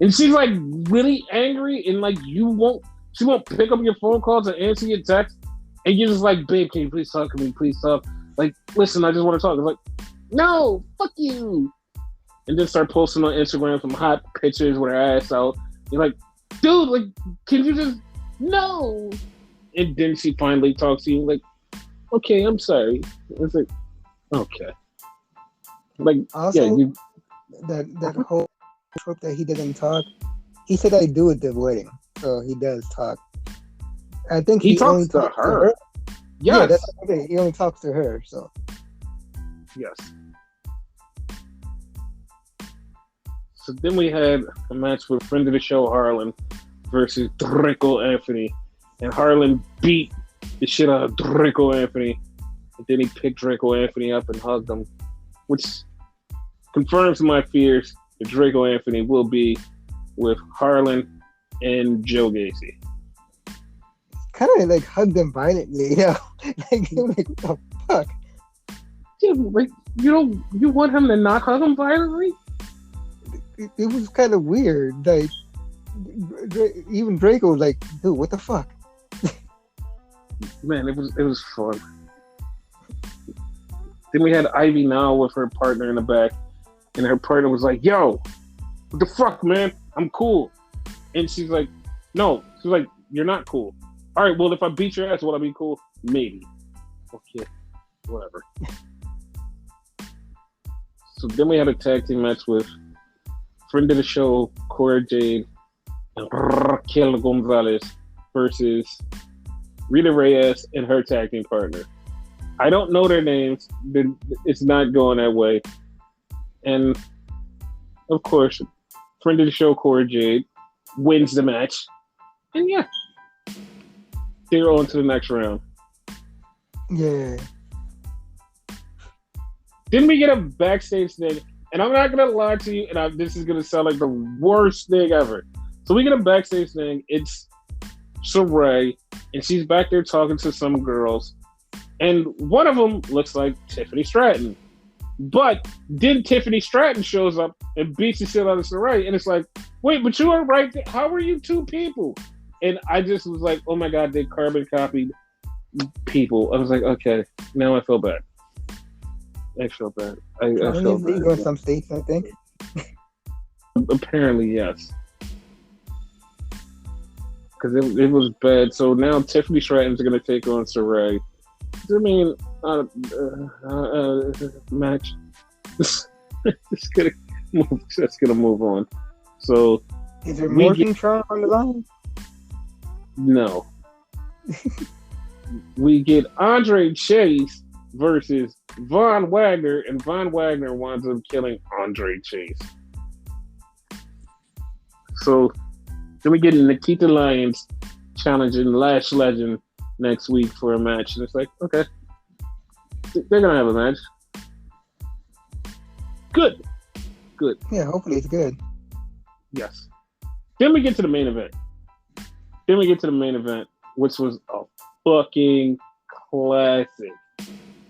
And she's like really angry, and like she won't pick up your phone calls and answer your texts, and you're just like, babe, can you please talk to me? Please talk. Like, listen, I just want to talk. It's like, no, fuck you. And then start posting on Instagram some hot pictures with her ass out. You're like, dude, like, can you just no? And then she finally talks to you, like, okay, I'm sorry. It's like, okay. Like, Also, yeah, that whole trope that he doesn't talk. He said I do at the wedding, so he does talk. I think he talks only to talks her. Yes. Yeah, that's okay. He only talks to her, so Yes. So then we had a match with friend of the show Harlan versus Draco Anthony, and Harlan beat the shit out of Draco Anthony, and then he picked Draco Anthony up and hugged him, which confirms my fears that Draco Anthony will be with Harlan and Joe Gacy. kind of like hugged him violently, like what the fuck? Yeah, like you want him to not hug him violently? It was kind of weird. Like even Draco was like, dude, what the fuck? Man, it was fun. Then we had Ivy Now with her partner in the back, and her partner was like, yo, what the fuck, man? I'm cool. And she's like, no. She's like, you're not cool. All right, well, if I beat your ass, will I be cool? Maybe. Okay, whatever. So then we had a tag team match with friend of the show, Cora Jade, and Raquel Gonzalez versus Rita Reyes and her tag team partner. I don't know their names. It's not going that way. And, of course, friend of the show, Cora Jade, wins the match. And, yeah, they're on to the next round. Yeah. Didn't we get a backstage thing? And I'm not going to lie to you, and this is going to sound like the worst thing ever. So we get a backstage thing. It's Saray, and she's back there talking to some girls. And one of them looks like Tiffany Stratton. But then Tiffany Stratton shows up and beats the shit out of Saray. And it's like, wait, but you were right there. How are you two people? And I just was like, oh my God, they carbon copied people. I was like, okay, now I feel bad. I feel bad. I feel bad. In some states, I think. Apparently, yes. Because it was bad. So now Tiffany Stratton's going to take on Saray. I mean, match. Just gonna move on. So, is there more control on the line? No. We get Andre Chase versus Von Wagner, and Von Wagner winds up killing Andre Chase. So then we get Nikita Lyons challenging Lash Legend next week for a match, and it's like, okay, they're gonna have a match. Good. Yeah, hopefully it's good. Yes. Then we get to the main event. Which was a fucking classic.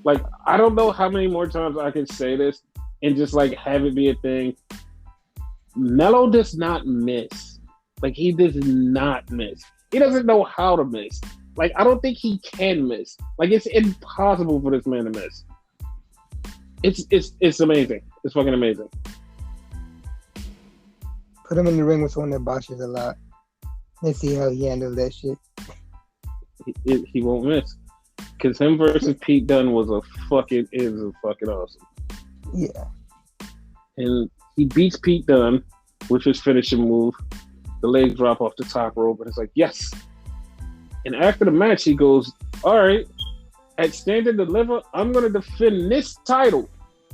Like, I don't know how many more times I can say this and just like have it be a thing. Mello does not miss. Like, he does not miss. He doesn't know how to miss. Like, I don't think he can miss. Like, it's impossible for this man to miss. It's amazing. It's fucking amazing. Put him in the ring with someone that botches a lot. Let's see how he handles that shit. He won't miss. Because him versus Pete Dunne was fucking awesome. Yeah. And he beats Pete Dunne with his finishing move. The leg drop off the top rope, and it's like, yes. And after the match, he goes, all right, at Stand and Deliver, I'm going to defend this title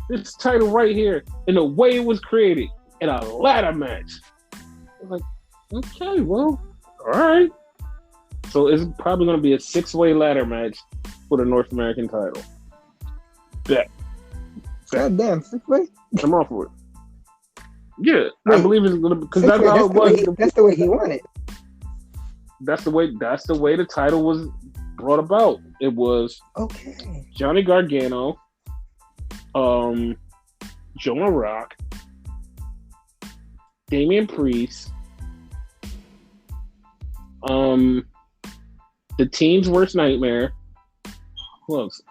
right here, in the way it was created, in a ladder match. I'm like, okay, well, all right. So it's probably going to be a 6-way ladder match for the North American title. Bet. God damn, 6-way? I'm off for it. Yeah, wait, I believe it's going to be, because that's how it was. That's the way he wanted. That's the way the title was brought about. It was Johnny Gargano, Jonah Rock, Damian Priest, the Team's Worst Nightmare. Who else?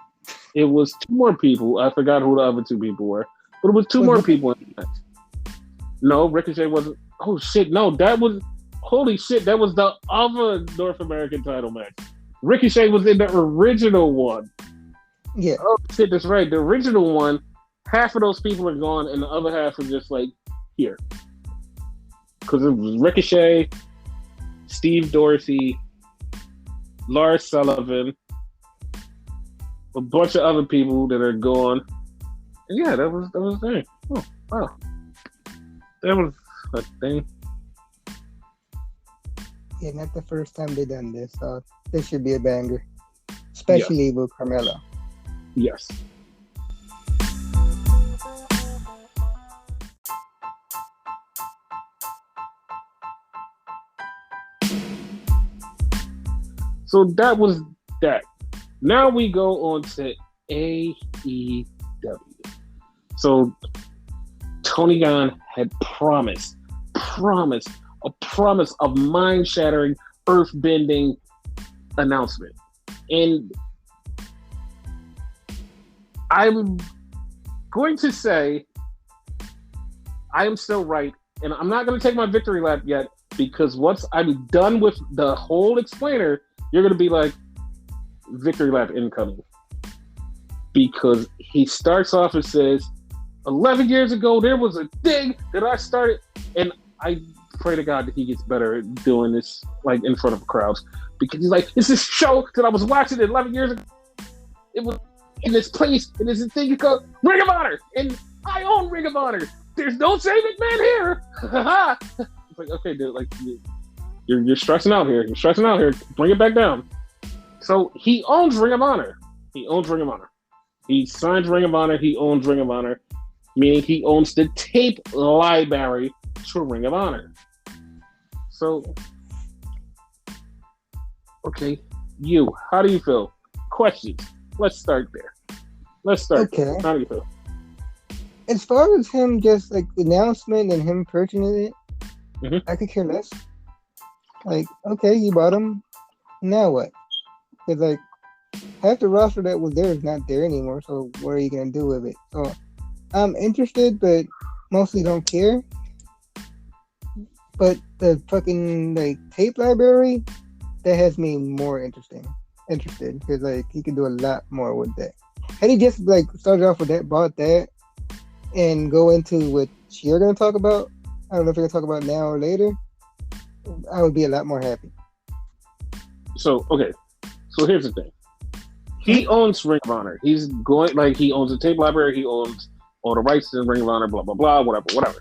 It was two more people. I forgot who the other two people were, but it was two more people in the match. No, Ricochet wasn't. Oh shit! No, that was. Holy shit! That was the other North American title match. Ricochet was in the original one. Yeah. Oh shit! That's right. The original one. Half of those people are gone, and the other half are just like here. Because it was Ricochet, Steve Dorsey, Lars Sullivan, a bunch of other people that are gone. And yeah, that was the thing. Oh, wow. That was a thing. Yeah, not the first time they done this, so this should be a banger. Especially with Carmelo. Yes. So that was that. Now we go on to AEW. So Tony Khan had promised of mind-shattering, earth-bending announcement. And I'm going to say I am still right. And I'm not going to take my victory lap yet, because once I'm done with the whole explainer, you're going to be like, victory lap incoming. Because he starts off and says, 11 years ago, there was a thing that I started, and I pray to God that he gets better at doing this, like, in front of crowds. Because he's like, it's this show that I was watching 11 years ago. It was in this place, and there's a thing called Ring of Honor, and I own Ring of Honor. There's no Shane McMahon here. It's like, okay, dude, like, you're stressing out here. You're stressing out here. Bring it back down. So he owns Ring of Honor. He owns Ring of Honor. He signs Ring of Honor. He owns Ring of Honor, meaning he owns the tape library to Ring of Honor. So, okay, how do you feel? Questions. Let's start there. Okay. How do you feel? As far as him just like the announcement and him purchasing it, I could care less. Like, okay, you bought him. Now what? Because like half the roster that was there is not there anymore. So what are you gonna do with it? So I'm interested, but mostly don't care. But the fucking like tape library, that has me more interested because like he could do a lot more with that. Had he just like started off with that, bought that, and go into what you're gonna talk about, I don't know if you're gonna talk about now or later, I would be a lot more happy. So here's the thing. He owns Ring of Honor. He's going, like, he owns the tape library. He owns all the rights to Ring of Honor, blah, blah, blah, whatever.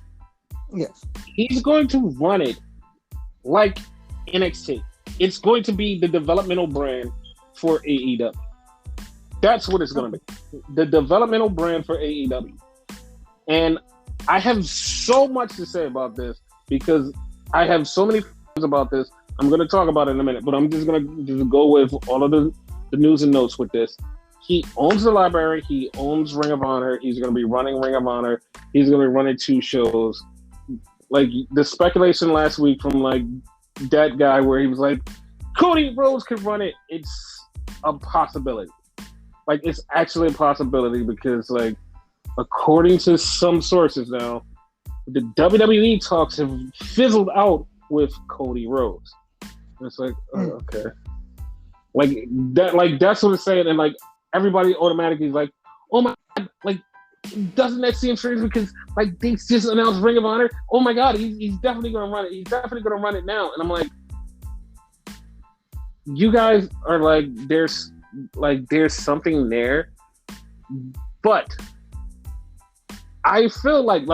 Yes. He's going to run it like NXT. It's going to be the developmental brand for AEW. That's what it's going to be. The developmental brand for AEW. And I have so much to say about this because I have so many things about this. I'm going to talk about it in a minute, but I'm just going to just go with all of the news and notes with this. He owns the library. He owns Ring of Honor. He's going to be running Ring of Honor. He's going to be running 2 shows. Like, the speculation last week from, like, that guy where he was like, Cody Rhodes could run it. It's a possibility. Like, it's actually a possibility because, like, according to some sources now, the WWE talks have fizzled out with Cody Rhodes. It's like, okay. Like, that's what it's saying. And, like, everybody automatically is like, oh my God, like, doesn't that seem strange? Because, like, they just announced Ring of Honor. Oh my God, he's definitely going to run it. He's definitely going to run it now. And I'm like, you guys are like, there's something there. But I feel like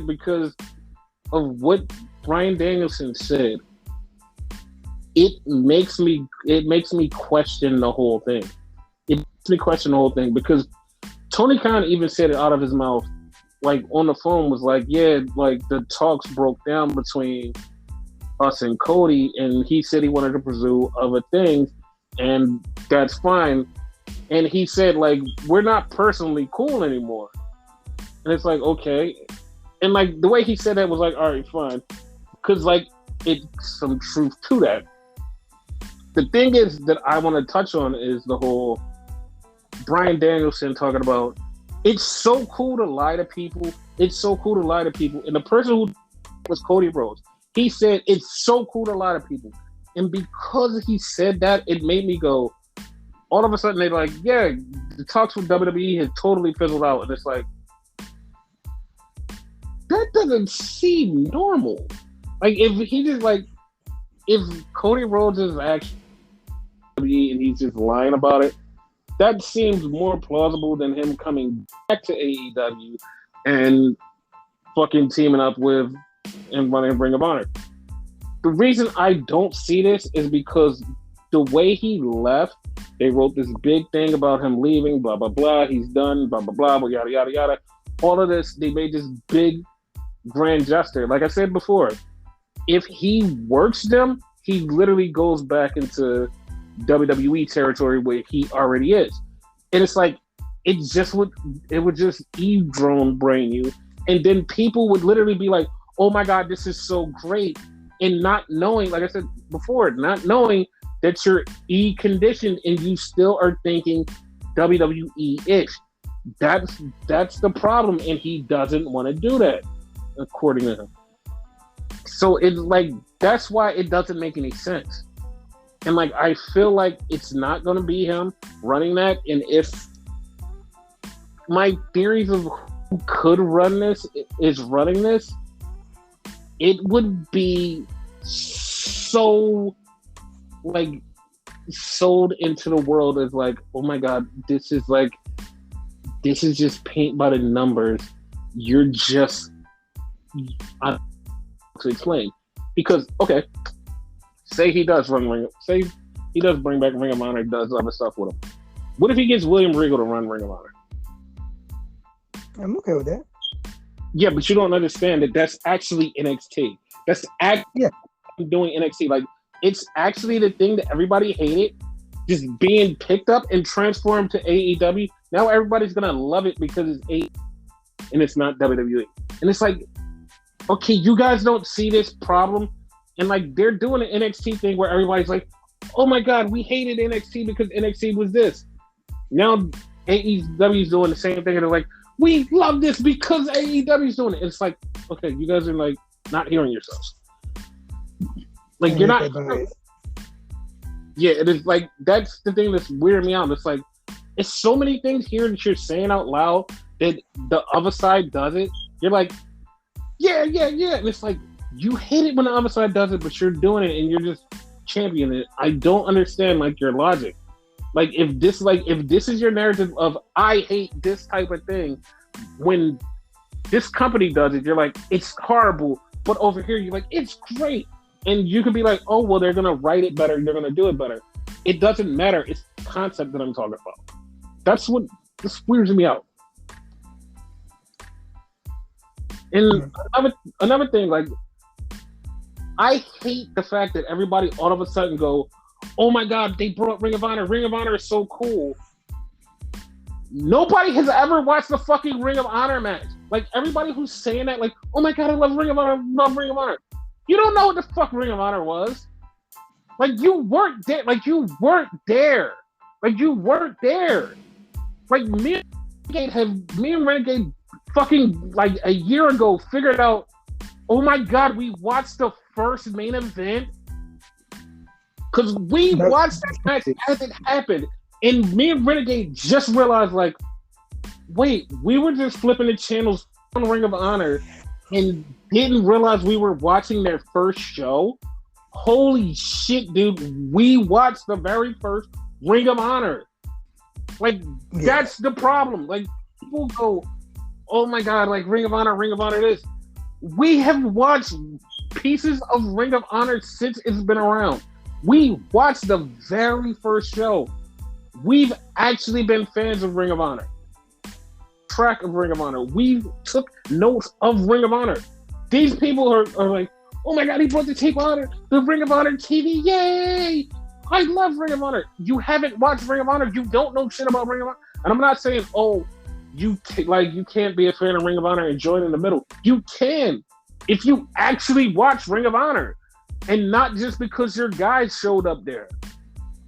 because of what Bryan Danielson said, it makes me question the whole thing. It makes me question the whole thing because Tony Khan even said it out of his mouth, like on the phone, was like, yeah, like the talks broke down between us and Cody, and he said he wanted to pursue other things, and that's fine. And he said, like, we're not personally cool anymore. And it's like, okay. And, like, the way he said that was like, all right, fine. Because, like, it's some truth to that. The thing is that I want to touch on is the whole Bryan Danielson talking about, it's so cool to lie to people. It's so cool to lie to people. And the person who was Cody Rhodes, he said, it's so cool to lie to people. And because he said that, it made me go, all of a sudden they're like, yeah, the talks with WWE has totally fizzled out. And it's like, that doesn't seem normal. Like, if he just, like, if Cody Rhodes is actually WWE and he's just lying about it, that seems more plausible than him coming back to AEW and fucking teaming up with and running Ring of Honor. The reason I don't see this is because the way he left, they wrote this big thing about him leaving, blah, blah, blah, he's done, blah, blah, blah, yada, yada, yada. All of this, they made this big grand gesture. Like I said before, if he works them, he literally goes back into WWE territory where he already is. And it's like, it would just drone brain you. And then people would literally be like, oh my God, this is so great. And not knowing, like I said before, not knowing that you're conditioned and you still are thinking WWE-ish. That's the problem. And he doesn't want to do that, according to him. So it's like, that's why it doesn't make any sense. And like, I feel like it's not going to be him running that. And if my theories of who could run this is running this, it would be so like sold into the world as like, oh my God, this is just paint by the numbers. You're just to explain. Because, okay, say he does bring back Ring of Honor, does other stuff with him. What if he gets William Regal to run Ring of Honor? I'm okay with that. Yeah, but you don't understand that that's actually NXT. That's actually doing NXT. Like, it's actually the thing that everybody hated, just being picked up and transformed to AEW. Now everybody's gonna love it because it's AEW and it's not WWE. And it's like, okay, you guys don't see this problem, and like they're doing an NXT thing where everybody's like, oh my God, we hated NXT because NXT was this. Now AEW's doing the same thing, and they're like, we love this because AEW's doing it. It's like, okay, you guys are like not hearing yourselves. Like, you're not. Yeah, it is like, that's the thing that's weirding me out. It's like, it's so many things here that you're saying out loud that the other side does it. You're like, yeah. And it's like, you hate it when the other side does it, but you're doing it and you're just championing it. I don't understand, like, your logic. Like, if this is your narrative of, I hate this type of thing, when this company does it, you're like, it's horrible. But over here, you're like, it's great. And you could be like, oh, well, they're going to write it better. They're going to do it better. It doesn't matter. It's the concept that I'm talking about. That's what this weirds me out. And another thing, like, I hate the fact that everybody all of a sudden go, oh my God, they brought Ring of Honor. Ring of Honor is so cool. Nobody has ever watched the fucking Ring of Honor match. Like, everybody who's saying that, like, oh my God, I love Ring of Honor, I love Ring of Honor. You don't know what the fuck Ring of Honor was. Like, you weren't there. Like, you weren't there. Like, me and Renegade fucking, like, a year ago figured out, oh my God, we watched the first main event. Because we watched that match as it happened. And me and Renegade just realized, like, wait, we were just flipping the channels on Ring of Honor and didn't realize we were watching their first show. Holy shit, dude. We watched the very first Ring of Honor. Like, that's the problem. Like, people go, oh my God, like, Ring of Honor this. We have watched pieces of Ring of Honor since it's been around. We watched the very first show. We've actually been fans of Ring of Honor. Track of Ring of Honor. We took notes of Ring of Honor. These people are like, Oh my God, he brought the Tape Honor, the Ring of Honor TV. Yay! I love Ring of Honor. You haven't watched Ring of Honor. You don't know shit about Ring of Honor. And I'm not saying, oh, you can't be a fan of Ring of Honor and join in the middle. You can if you actually watch Ring of Honor, and not just because your guys showed up there.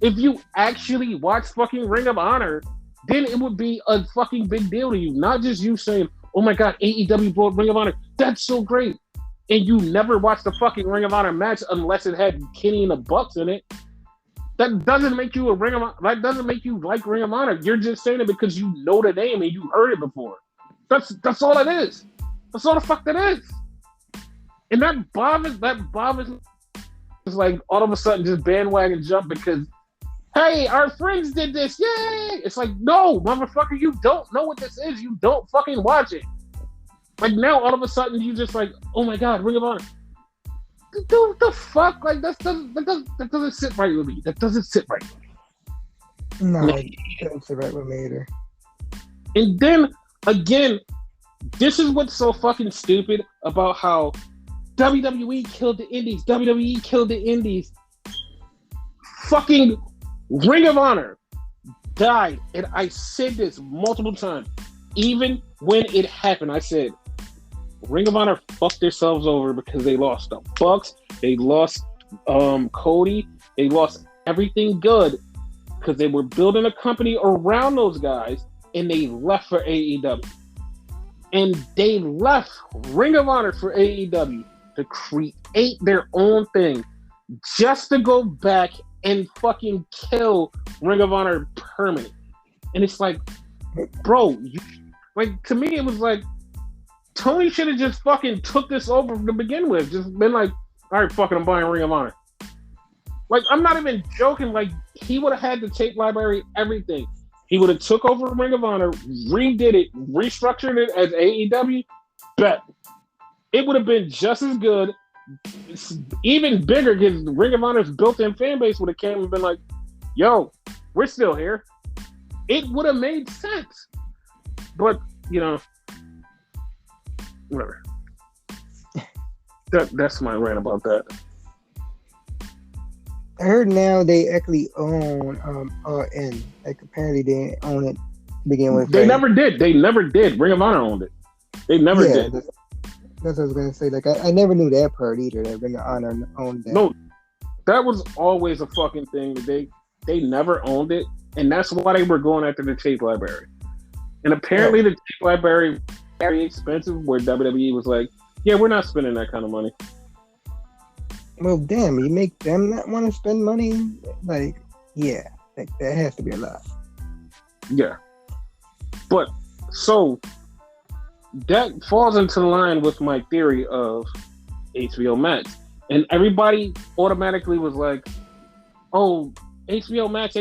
If you actually watch fucking Ring of Honor, then it would be a fucking big deal to you. Not just you saying, oh my God, AEW brought Ring of Honor. That's so great. And you never watched the fucking Ring of Honor match unless it had Kenny and the Bucks in it. That doesn't make you a Ring of Honor. That doesn't make you like Ring of Honor. You're just saying it because you know the name and you heard it before. That's all it is. That's all the fuck that is. And that bothers me. It's like all of a sudden just bandwagon jump because, hey, our friends did this. Yay! It's like, no, motherfucker, you don't know what this is. You don't fucking watch it. Like now, all of a sudden, you just like, oh my God, Ring of Honor. Dude, the fuck? Like that doesn't sit right with me. That doesn't sit right with me. No, it doesn't sit right with me either. And then again, this is what's so fucking stupid about how WWE killed the Indies. WWE killed the Indies. Fucking Ring of Honor died, and I said this multiple times. Even when it happened, I said, Ring of Honor fucked themselves over because they lost the Bucks, they lost Cody, they lost everything good because they were building a company around those guys, and they left for AEW. And they left Ring of Honor for AEW to create their own thing just to go back and fucking kill Ring of Honor permanently. And it's like, bro, to me, it was like, Tony should have just fucking took this over to begin with. Just been like, all right, fucking, I'm buying Ring of Honor. Like, I'm not even joking. Like, he would have had the tape library, everything. He would have took over Ring of Honor, redid it, restructured it as AEW. Bet. It would have been just as good, even bigger, because Ring of Honor's built-in fan base would have came and been like, yo, we're still here. It would have made sense. But, you know, whatever. That's my rant about that. I heard now they actually own RN. Like apparently they didn't own it to begin with. They never did. Ring of Honor owned it. They never did. That's what I was gonna say. Like I never knew that part either. That Ring of Honor owned that. No, that was always a fucking thing. They never owned it, and that's why they were going after the tape library. And apparently the tape library was very expensive, where WWE was like, yeah, we're not spending that kind of money. Well, damn, you make them not want to spend money? Like, yeah, like that has to be a lot. Yeah. But, so, that falls into line with my theory of HBO Max. And everybody automatically was like, oh, HBO Max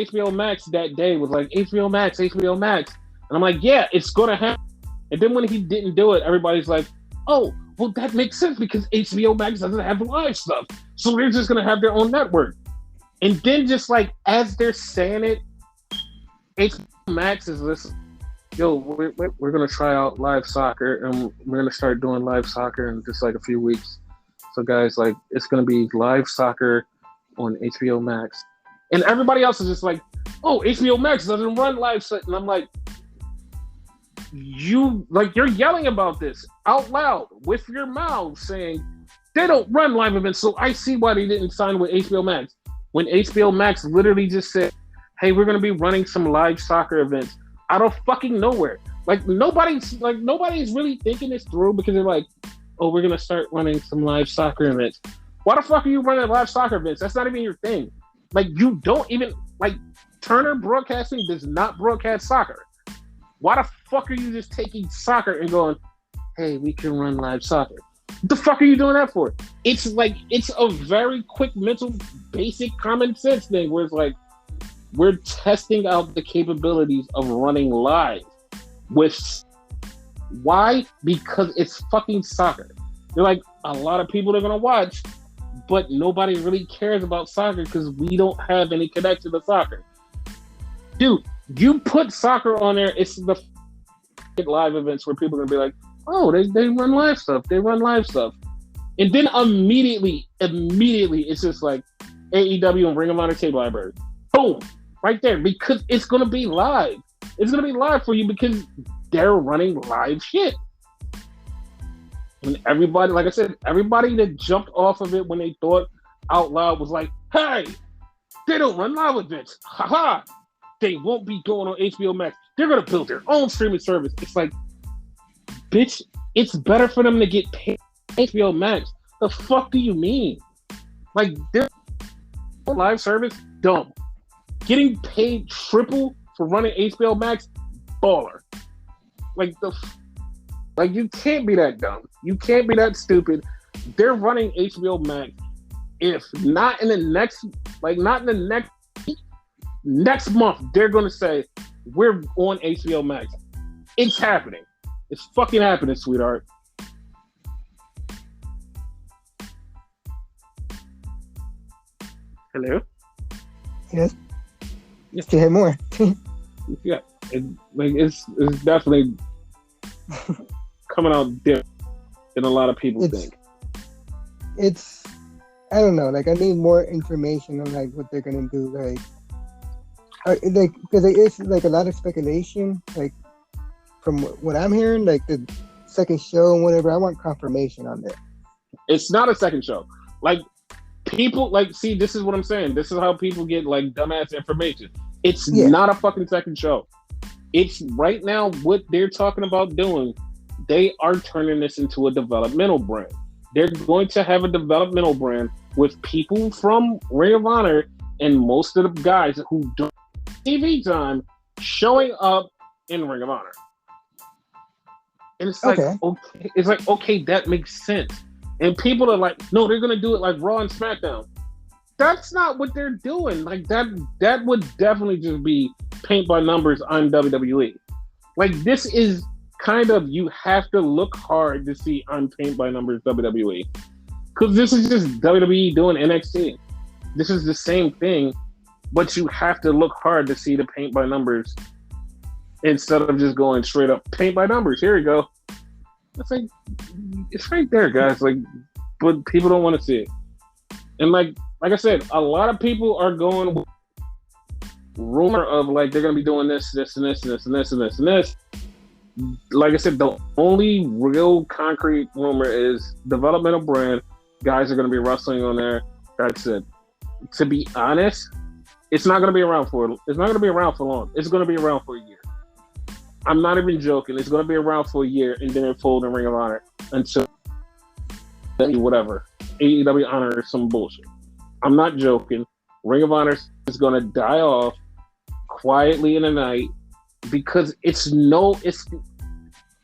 that day was like, HBO Max. And I'm like, yeah, it's going to happen. And then when he didn't do it, everybody's like, oh, well, that makes sense because HBO Max doesn't have live stuff. So they're just going to have their own network. And then just like, as they're saying it, HBO Max is listening. Yo, we're going to try out live soccer, and we're going to start doing live soccer in just like a few weeks. So guys, like, it's going to be live soccer on HBO Max. And everybody else is just like, oh, HBO Max doesn't run live soccer. And I'm like, you're yelling about this out loud with your mouth saying they don't run live events. So I see why they didn't sign with HBO Max. When HBO Max literally just said, hey, we're going to be running some live soccer events out of fucking nowhere. Like nobody's really thinking this through because they're like, oh, we're going to start running some live soccer events. Why the fuck are you running live soccer events? That's not even your thing. Like you don't even, like Turner Broadcasting does not broadcast soccer. Why the fuck are you just taking soccer and going, hey, we can run live soccer? What the fuck are you doing that for? It's like, it's a very quick mental, basic common sense thing where it's like, we're testing out the capabilities of running live with, why? Because it's fucking soccer. They're like, a lot of people are going to watch, but nobody really cares about soccer because we don't have any connection to soccer. Dude, you put soccer on there, it's the live events where people are going to be like, oh, they run live stuff. And then immediately, it's just like AEW and Ring of Honor tape library. Boom, right there, because it's gonna be live. It's gonna be live for you because they're running live shit. And everybody, like I said, everybody that jumped off of it when they thought out loud was like, "Hey, they don't run live events. Haha, they won't be going on HBO Max. They're gonna build their own streaming service." It's like, bitch, it's better for them to get paid HBO Max. The fuck do you mean? Like, their live service, dumb. Getting paid triple for running HBO Max, baller. Like you can't be that dumb. You can't be that stupid. They're running HBO Max. If not in the next next month, they're gonna say we're on HBO Max. It's happening. It's fucking happening, sweetheart. Hello? Yes. Yes, to hear more. Yeah. It's definitely coming out different than a lot of people think. It's I don't know, like I need more information on like what they're gonna do, because it's like a lot of speculation, like from what I'm hearing, like the second show and whatever. I want confirmation on that. It's not a second show. Like people see, this is what I'm saying. This is how people get like dumbass information. It's not a fucking second show. It's right now what they're talking about doing. They are turning this into a developmental brand. They're going to have a developmental brand with people from Ring of Honor and most of the guys who do TV time showing up in Ring of Honor. And it's like, okay, that makes sense. And people are like, no, they're going to do it like Raw and SmackDown. That's not what they're doing. Like that would definitely just be paint by numbers on WWE. Like this is kind of, you have to look hard to see on paint by numbers WWE. Because this is just WWE doing NXT. This is the same thing, but you have to look hard to see the paint by numbers instead of just going straight up paint by numbers. Here you go. It's like, it's right there, guys. Like, but people don't want to see it. And like I said, a lot of people are going with rumor of like they're gonna be doing this, and this. Like I said, the only real concrete rumor is developmental brand. Guys are gonna be wrestling on there. That's it. To be honest, it's not gonna be around for long. It's gonna be around for a year. I'm not even joking. It's gonna be around for a year and then fold in Ring of Honor until whatever. AEW Honor is some bullshit. I'm not joking. Ring of Honor is gonna die off quietly in the night because it's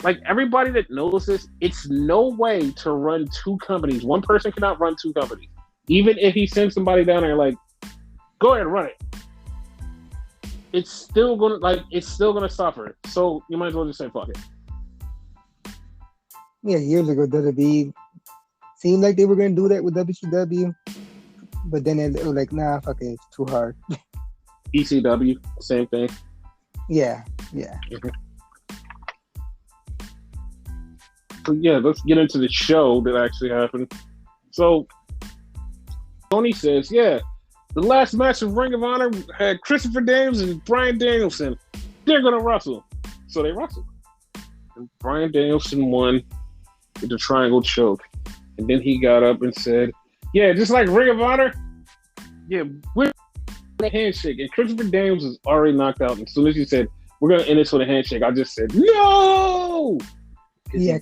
like everybody that knows this, it's no way to run two companies. One person cannot run two companies. Even if he sends somebody down there like, go ahead and run it. It's still gonna suffer. So you might as well just say fuck it. Yeah, years ago WWE seemed like they were gonna do that with WCW, but then they were like, nah, fuck it, it's too hard. ECW, same thing. Yeah. Mm-hmm. So yeah, let's get into the show that actually happened. So Tony says, yeah, the last match of Ring of Honor had Christopher Daniels and Bryan Danielson. They're gonna wrestle. So they wrestled. And Bryan Danielson won with the triangle choke. And then he got up and said, yeah, just like Ring of Honor, yeah, we're a handshake. And Christopher Daniels is already knocked out. And as soon as he said, we're gonna end this with a handshake, I just said, no! Yeah,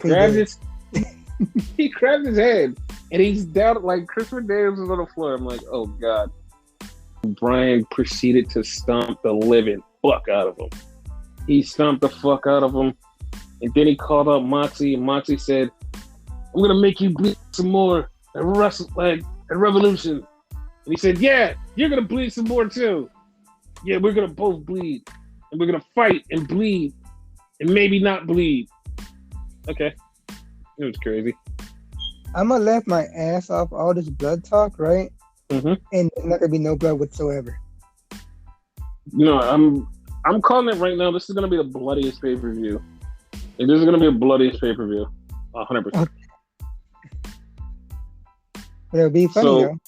he grabbed his head and he's down, like Christopher Daniels is on the floor. I'm like, oh God. Bryan proceeded to stomp the living fuck out of him. He stomped the fuck out of him. And then he called out Moxie, and Moxie said, I'm gonna make you bleed some more at Revolution. And he said, yeah, you're gonna bleed some more too. Yeah, we're gonna both bleed. And we're gonna fight and bleed. And maybe not bleed. Okay. It was crazy. I'm gonna laugh my ass off all this blood talk, right? Mm-hmm. And there's not gonna be no blood whatsoever. No, I'm calling it right now. This is gonna be the bloodiest pay-per-view. And this is gonna be the bloodiest pay-per-view. 100%. But it'll be funny So though.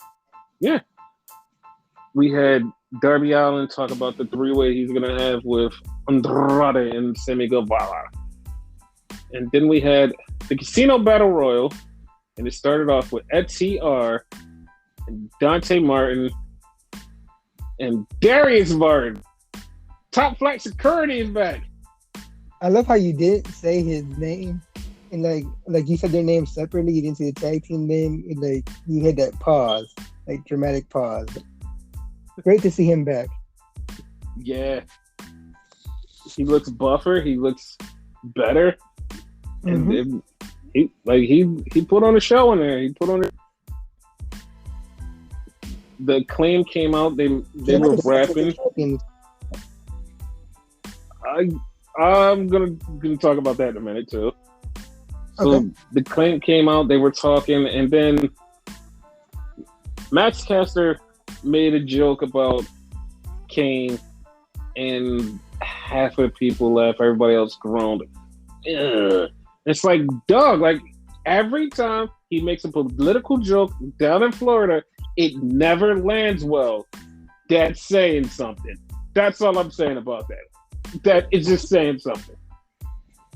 yeah, we had Darby Allin talk about the three-way he's gonna have with Andrade and Sammy Guevara, and then we had the Casino Battle Royal, and it started off with FTR and Dante Martin and Darius Martin. Top Flight Security is back. I love how you didn't say his name, and like you said their names separately. You didn't say the tag team name. And, like you had that pause, like dramatic pause. Great to see him back. Yeah, he looks buffer. He looks better, and he put on a show in there. He put on. The Acclaim came out. They were rapping. I'm gonna talk about that in a minute too. So Okay. the Acclaim came out. They were talking, and then Max Caster made a joke about Kane, and half of the people laughed. Everybody else groaned. Ugh. It's like, dog. Like every time he makes a political joke down in Florida, it never lands well. That's saying something. That's all I'm saying about that. That is just saying something.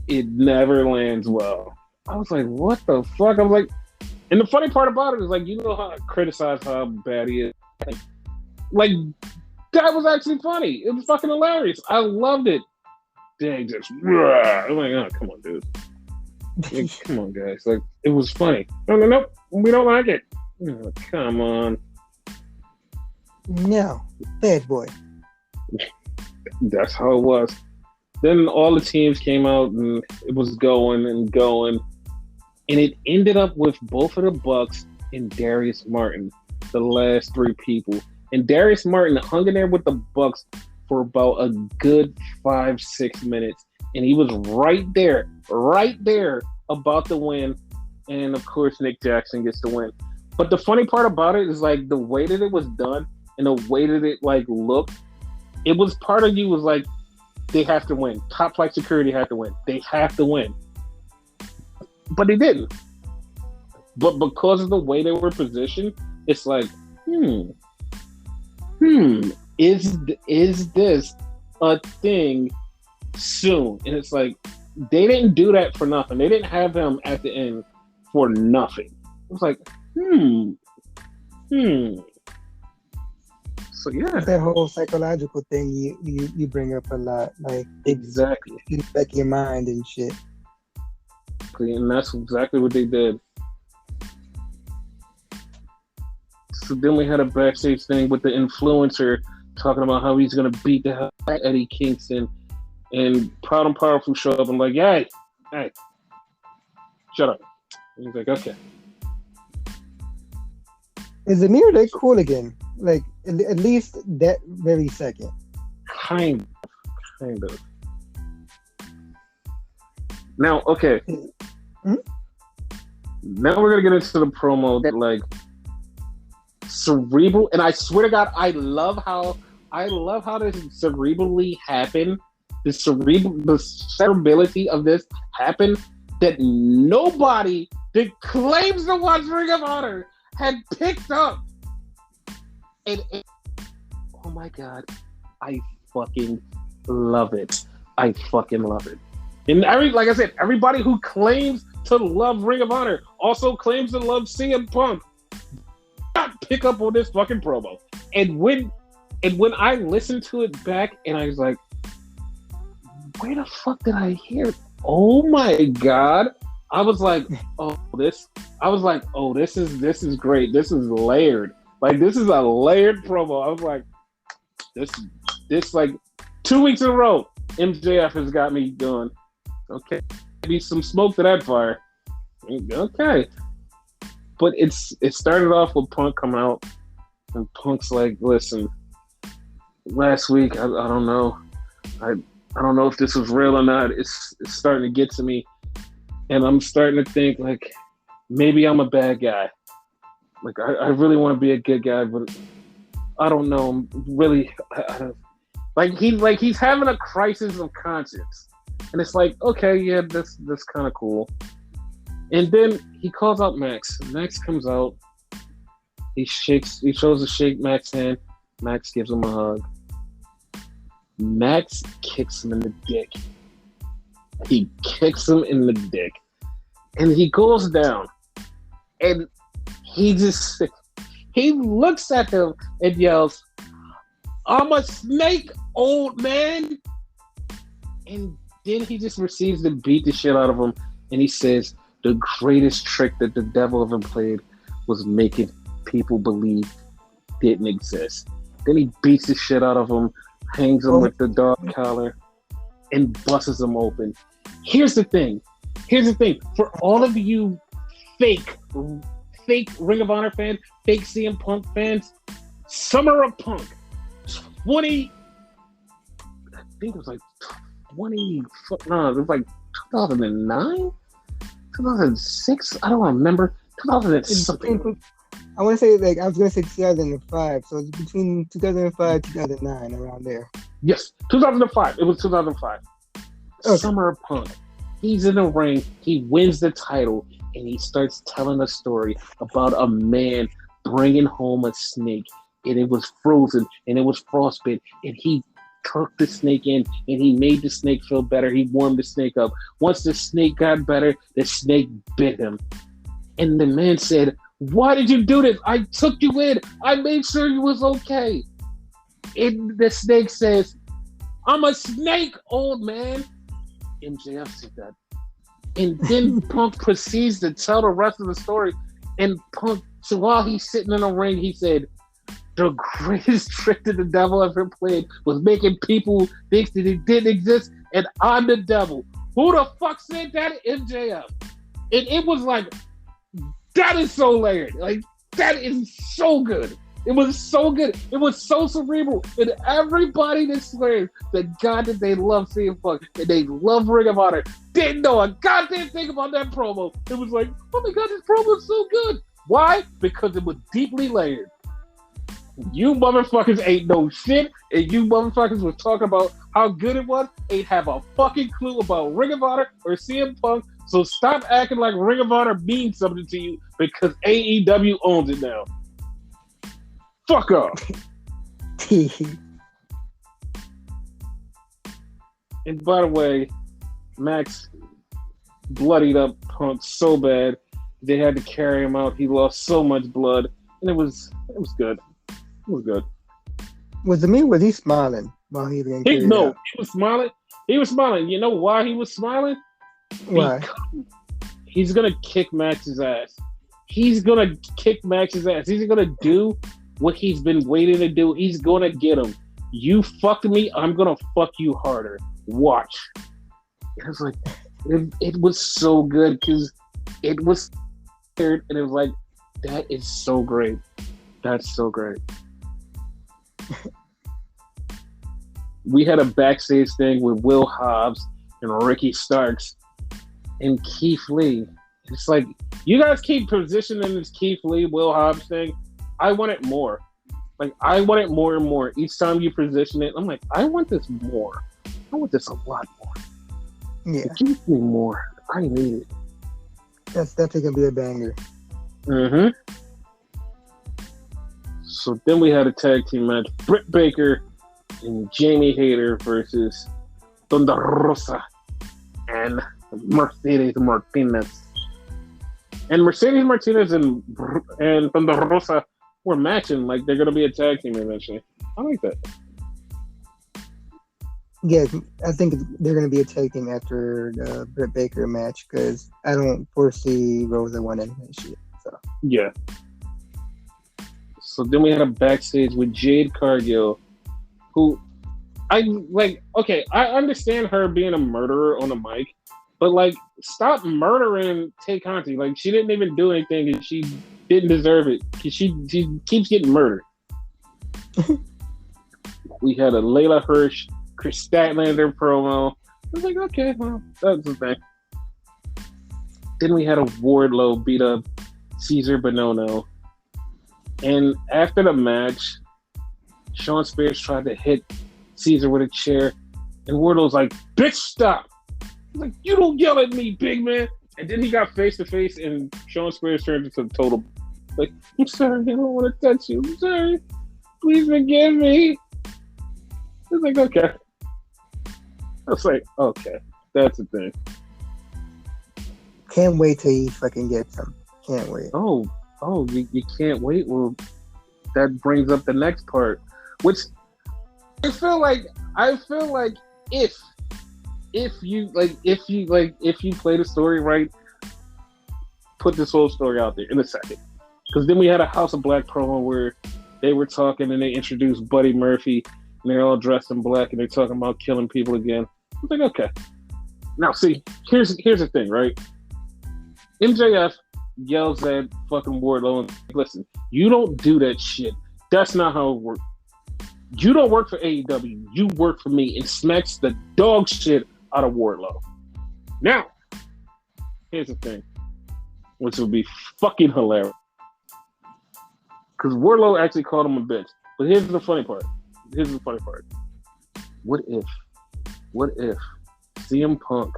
It never lands well. I was like, what the fuck? I was like, and the funny part about it is like, you know how I criticize how bad he is. Like that was actually funny. It was fucking hilarious. I loved it. Dang, just I'm like, oh, come on, dude. Like, come on, guys. Like, it was funny. No, we don't like it. Oh, come on. No, bad boy. That's how it was. Then all the teams came out and it was going and going. And it ended up with both of the Bucks and Darius Martin, the last three people. And Darius Martin hung in there with the Bucks for about a good 5-6 minutes. And he was right there about to win. And of course, Nick Jackson gets the win. But the funny part about it is like the way that it was done and the way that it like looked, it was part of you was like, they have to win. Top Flight Security had to win. They have to win. But they didn't. But because of the way they were positioned, it's like, is this a thing soon? And it's like, they didn't do that for nothing. They didn't have him at the end for nothing. It was like, So yeah, That whole psychological thing you bring up a lot, like exactly. in the back of your mind and shit. And that's exactly what they did. So then we had a backstage thing with the influencer talking about how he's gonna beat the hell out of Eddie Kingston, and Proud and Powerful show up. I'm like, hey, shut up. And he's like, okay. Is Amir that cool again? Like at least that very second. Kind of. Now, okay. Hmm? Now we're gonna get into the promo that like cerebral, and I swear to God, I love how this cerebrally happened. The cerebrability of this happened that nobody that claims to watch Ring of Honor had picked up. And oh my God, I fucking love it. I fucking love it. And like I said, everybody who claims to love Ring of Honor also claims to love CM Punk. Not pick up on this fucking promo. And when I listened to it back, and I was like, where the fuck did I hear it? Oh my God. I was like, this is great. This is layered. Like, this is a layered promo. I was like, this like 2 weeks in a row, MJF has got me going, okay, maybe some smoke to that fire. Okay. But it started off with Punk coming out, and Punk's like, listen, last week, I don't know. I don't know if this was real or not. It's starting to get to me. And I'm starting to think, like, maybe I'm a bad guy. Like, I really want to be a good guy, but I don't know. I'm really, he's having a crisis of conscience. And it's like, okay, yeah, that's kind of cool. And then he calls out Max. Max comes out, He shows a shake Max's hand. Max gives him a hug. Max kicks him in the dick. He kicks him in the dick. And he goes down. And he looks at him and yells, "I'm a snake, old man." And then he just proceeds to beat the shit out of him. And he says, the greatest trick that the devil ever played was making people believe didn't exist. Then he beats the shit out of him, hangs him with the dog collar, and busts him open. Here's the thing. For all of you fake Ring of Honor fans, fake CM Punk fans, Summer of Punk, it was like 2009? 2006? I don't remember. 2000 something. I want to say, I was going to say 2005, so it's between 2005 2009, around there. Yes, 2005. It was 2005. Okay. Summer of Punk. He's in the ring, he wins the title, and he starts telling a story about a man bringing home a snake, and it was frozen, and it was frostbitten, and he took the snake in, and he made the snake feel better. He warmed the snake up. Once the snake got better, the snake bit him. And the man said, "Why did you do this? I took you in. I made sure you was okay." And the snake says, "I'm a snake, old man." MJF said that. And then Punk proceeds to tell the rest of the story. And Punk, so while he's sitting in the ring, he said, the greatest trick that the devil ever played was making people think that it didn't exist, and I'm the devil. Who the fuck said that? MJF. And it was like, that is so layered. Like, that is so good. It was so good. It was so cerebral. And everybody that swears that God that they love CM Punk and they love Ring of Honor didn't know a goddamn thing about that promo. It was like, oh my God, this promo is so good. Why? Because it was deeply layered. You motherfuckers ain't no shit, and you motherfuckers was talking about how good it was, ain't have a fucking clue about Ring of Honor or CM Punk, so stop acting like Ring of Honor means something to you because AEW owns it now. Fuck off. And by the way, Max bloodied up Punk so bad they had to carry him out. He lost so much blood, and it was good. It was good. Was he smiling while he was getting carried out? He was smiling. He was smiling. You know why he was smiling? Why? Because he's gonna kick Max's ass. He's gonna kick Max's ass. He's gonna do what he's been waiting to do. He's gonna get him. You fucked me, I'm gonna fuck you harder. Watch. It was like, it was so good because it was weird, and it was like, that is so great. That's so great. We had a backstage thing with Will Hobbs and Ricky Starks and Keith Lee. It's like, you guys keep positioning this Keith Lee, Will Hobbs thing. I want it more. Like, I want it more and more. Each time you position it, I'm like, I want this more. I want this a lot more. Yeah. Give me more. I need it. That's definitely going to be a banger. Mm-hmm. So then we had a tag team match. Britt Baker and Jamie Hayter versus Thunder Rosa and Mercedes Martinez. And Mercedes Martinez and Thunder Rosa were matching like they're going to be a tag team eventually. I like that. Yeah, I think they're going to be a tag team after the Britt Baker match because I don't foresee Rosa winning that shit. So. Yeah. So then we had a backstage with Jade Cargill, who I like. Okay, I understand her being a murderer on the mic, but like, stop murdering Tay Conti. Like, she didn't even do anything, and she didn't deserve it because she keeps getting murdered. We had a Layla Hirsch, Chris Statlander promo. I was like, okay, well, that's the thing. Then we had a Wardlow beat up Cesar Bonono. And after the match, Sean Spears tried to hit Caesar with a chair, and Wardlow's like, bitch, stop. He's like, you don't yell at me, big man. And then he got face to face, and Sean Spears turned into a total. Like, I'm sorry, I don't want to touch you. I'm sorry. Please forgive me. It's like, okay. I was like, okay, that's the thing. Can't wait till he fucking gets him. Can't wait. Oh, you can't wait. Well, that brings up the next part, which I feel like if you play the story right, put this whole story out there in a second. Because then we had a House of Black promo where they were talking and they introduced Buddy Murphy and they're all dressed in black and they're talking about killing people again. I was like, okay. Now see, here's the thing, right? MJF yells at fucking Wardlow and listen, you don't do that shit. That's not how it works. You don't work for AEW. You work for me, and smacks the dog shit out of Wardlow. Now, here's the thing, which would be fucking hilarious. Because Wardlow actually called him a bitch. But here's the funny part. What if CM Punk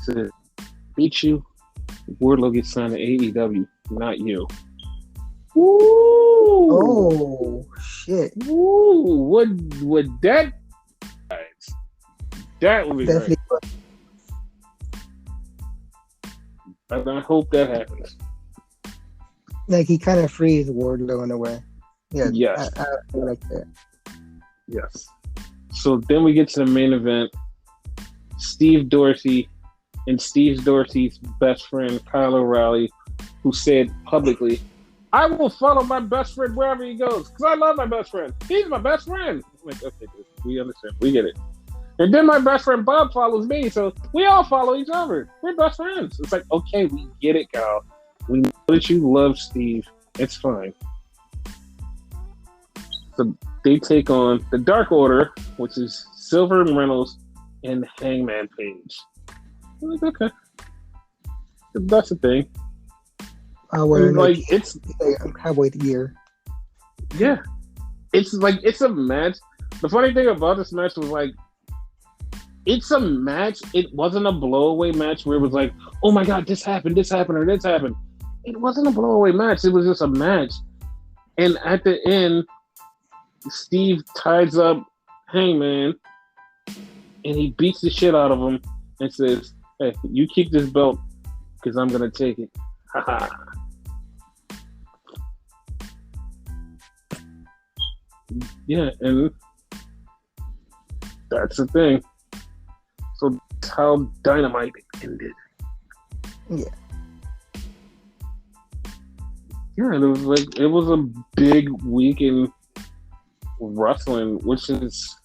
said, beat you, Wardlow gets signed to AEW, not you? Woo! Oh shit! Woo! Would that? That would be definitely great. And I hope that happens. Like he kind of frees Wardlow in a way. Yeah. Yes. I like that. Yes. So then we get to the main event. Steve Dorsey and Steve Dorsey's best friend Kyle O'Reilly, who said publicly, I will follow my best friend wherever he goes because I love my best friend. He's my best friend. I'm like, okay, dude, we understand. We get it. And then my best friend Bob follows me, so we all follow each other. We're best friends. It's like, okay, we get it, Kyle. We know that you love Steve. It's fine. So they take on the Dark Order, which is Silver and Reynolds and Hangman Page. I'm like, okay. That's the thing. I wear like it's cowboy gear. Yeah, it's like it's a match. The funny thing about this match was like, it's a match. It wasn't a blowaway match where it was like, oh my god, this happened, or this happened. It wasn't a blowaway match. It was just a match. And at the end, Steve ties up Hangman, and he beats the shit out of him and says, "Hey, you keep this belt because I'm gonna take it." Haha. Yeah, and that's the thing. So that's how Dynamite ended. Yeah. Yeah, it was a big week in wrestling, which is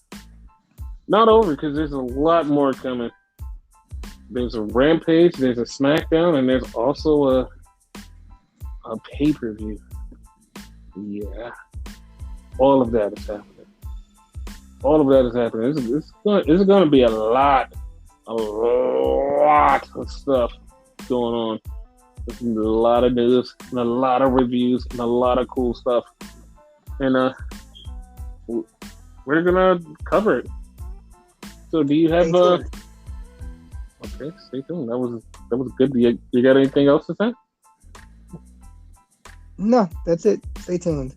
not over because there's a lot more coming. There's a Rampage, there's a SmackDown, and there's also a pay-per-view. Yeah. All of that is happening. It's going to be a lot of stuff going on. There's a lot of news and a lot of reviews and a lot of cool stuff. And we're going to cover it. So do you have... Okay, stay tuned. That was good. You got anything else to say? No, that's it. Stay tuned.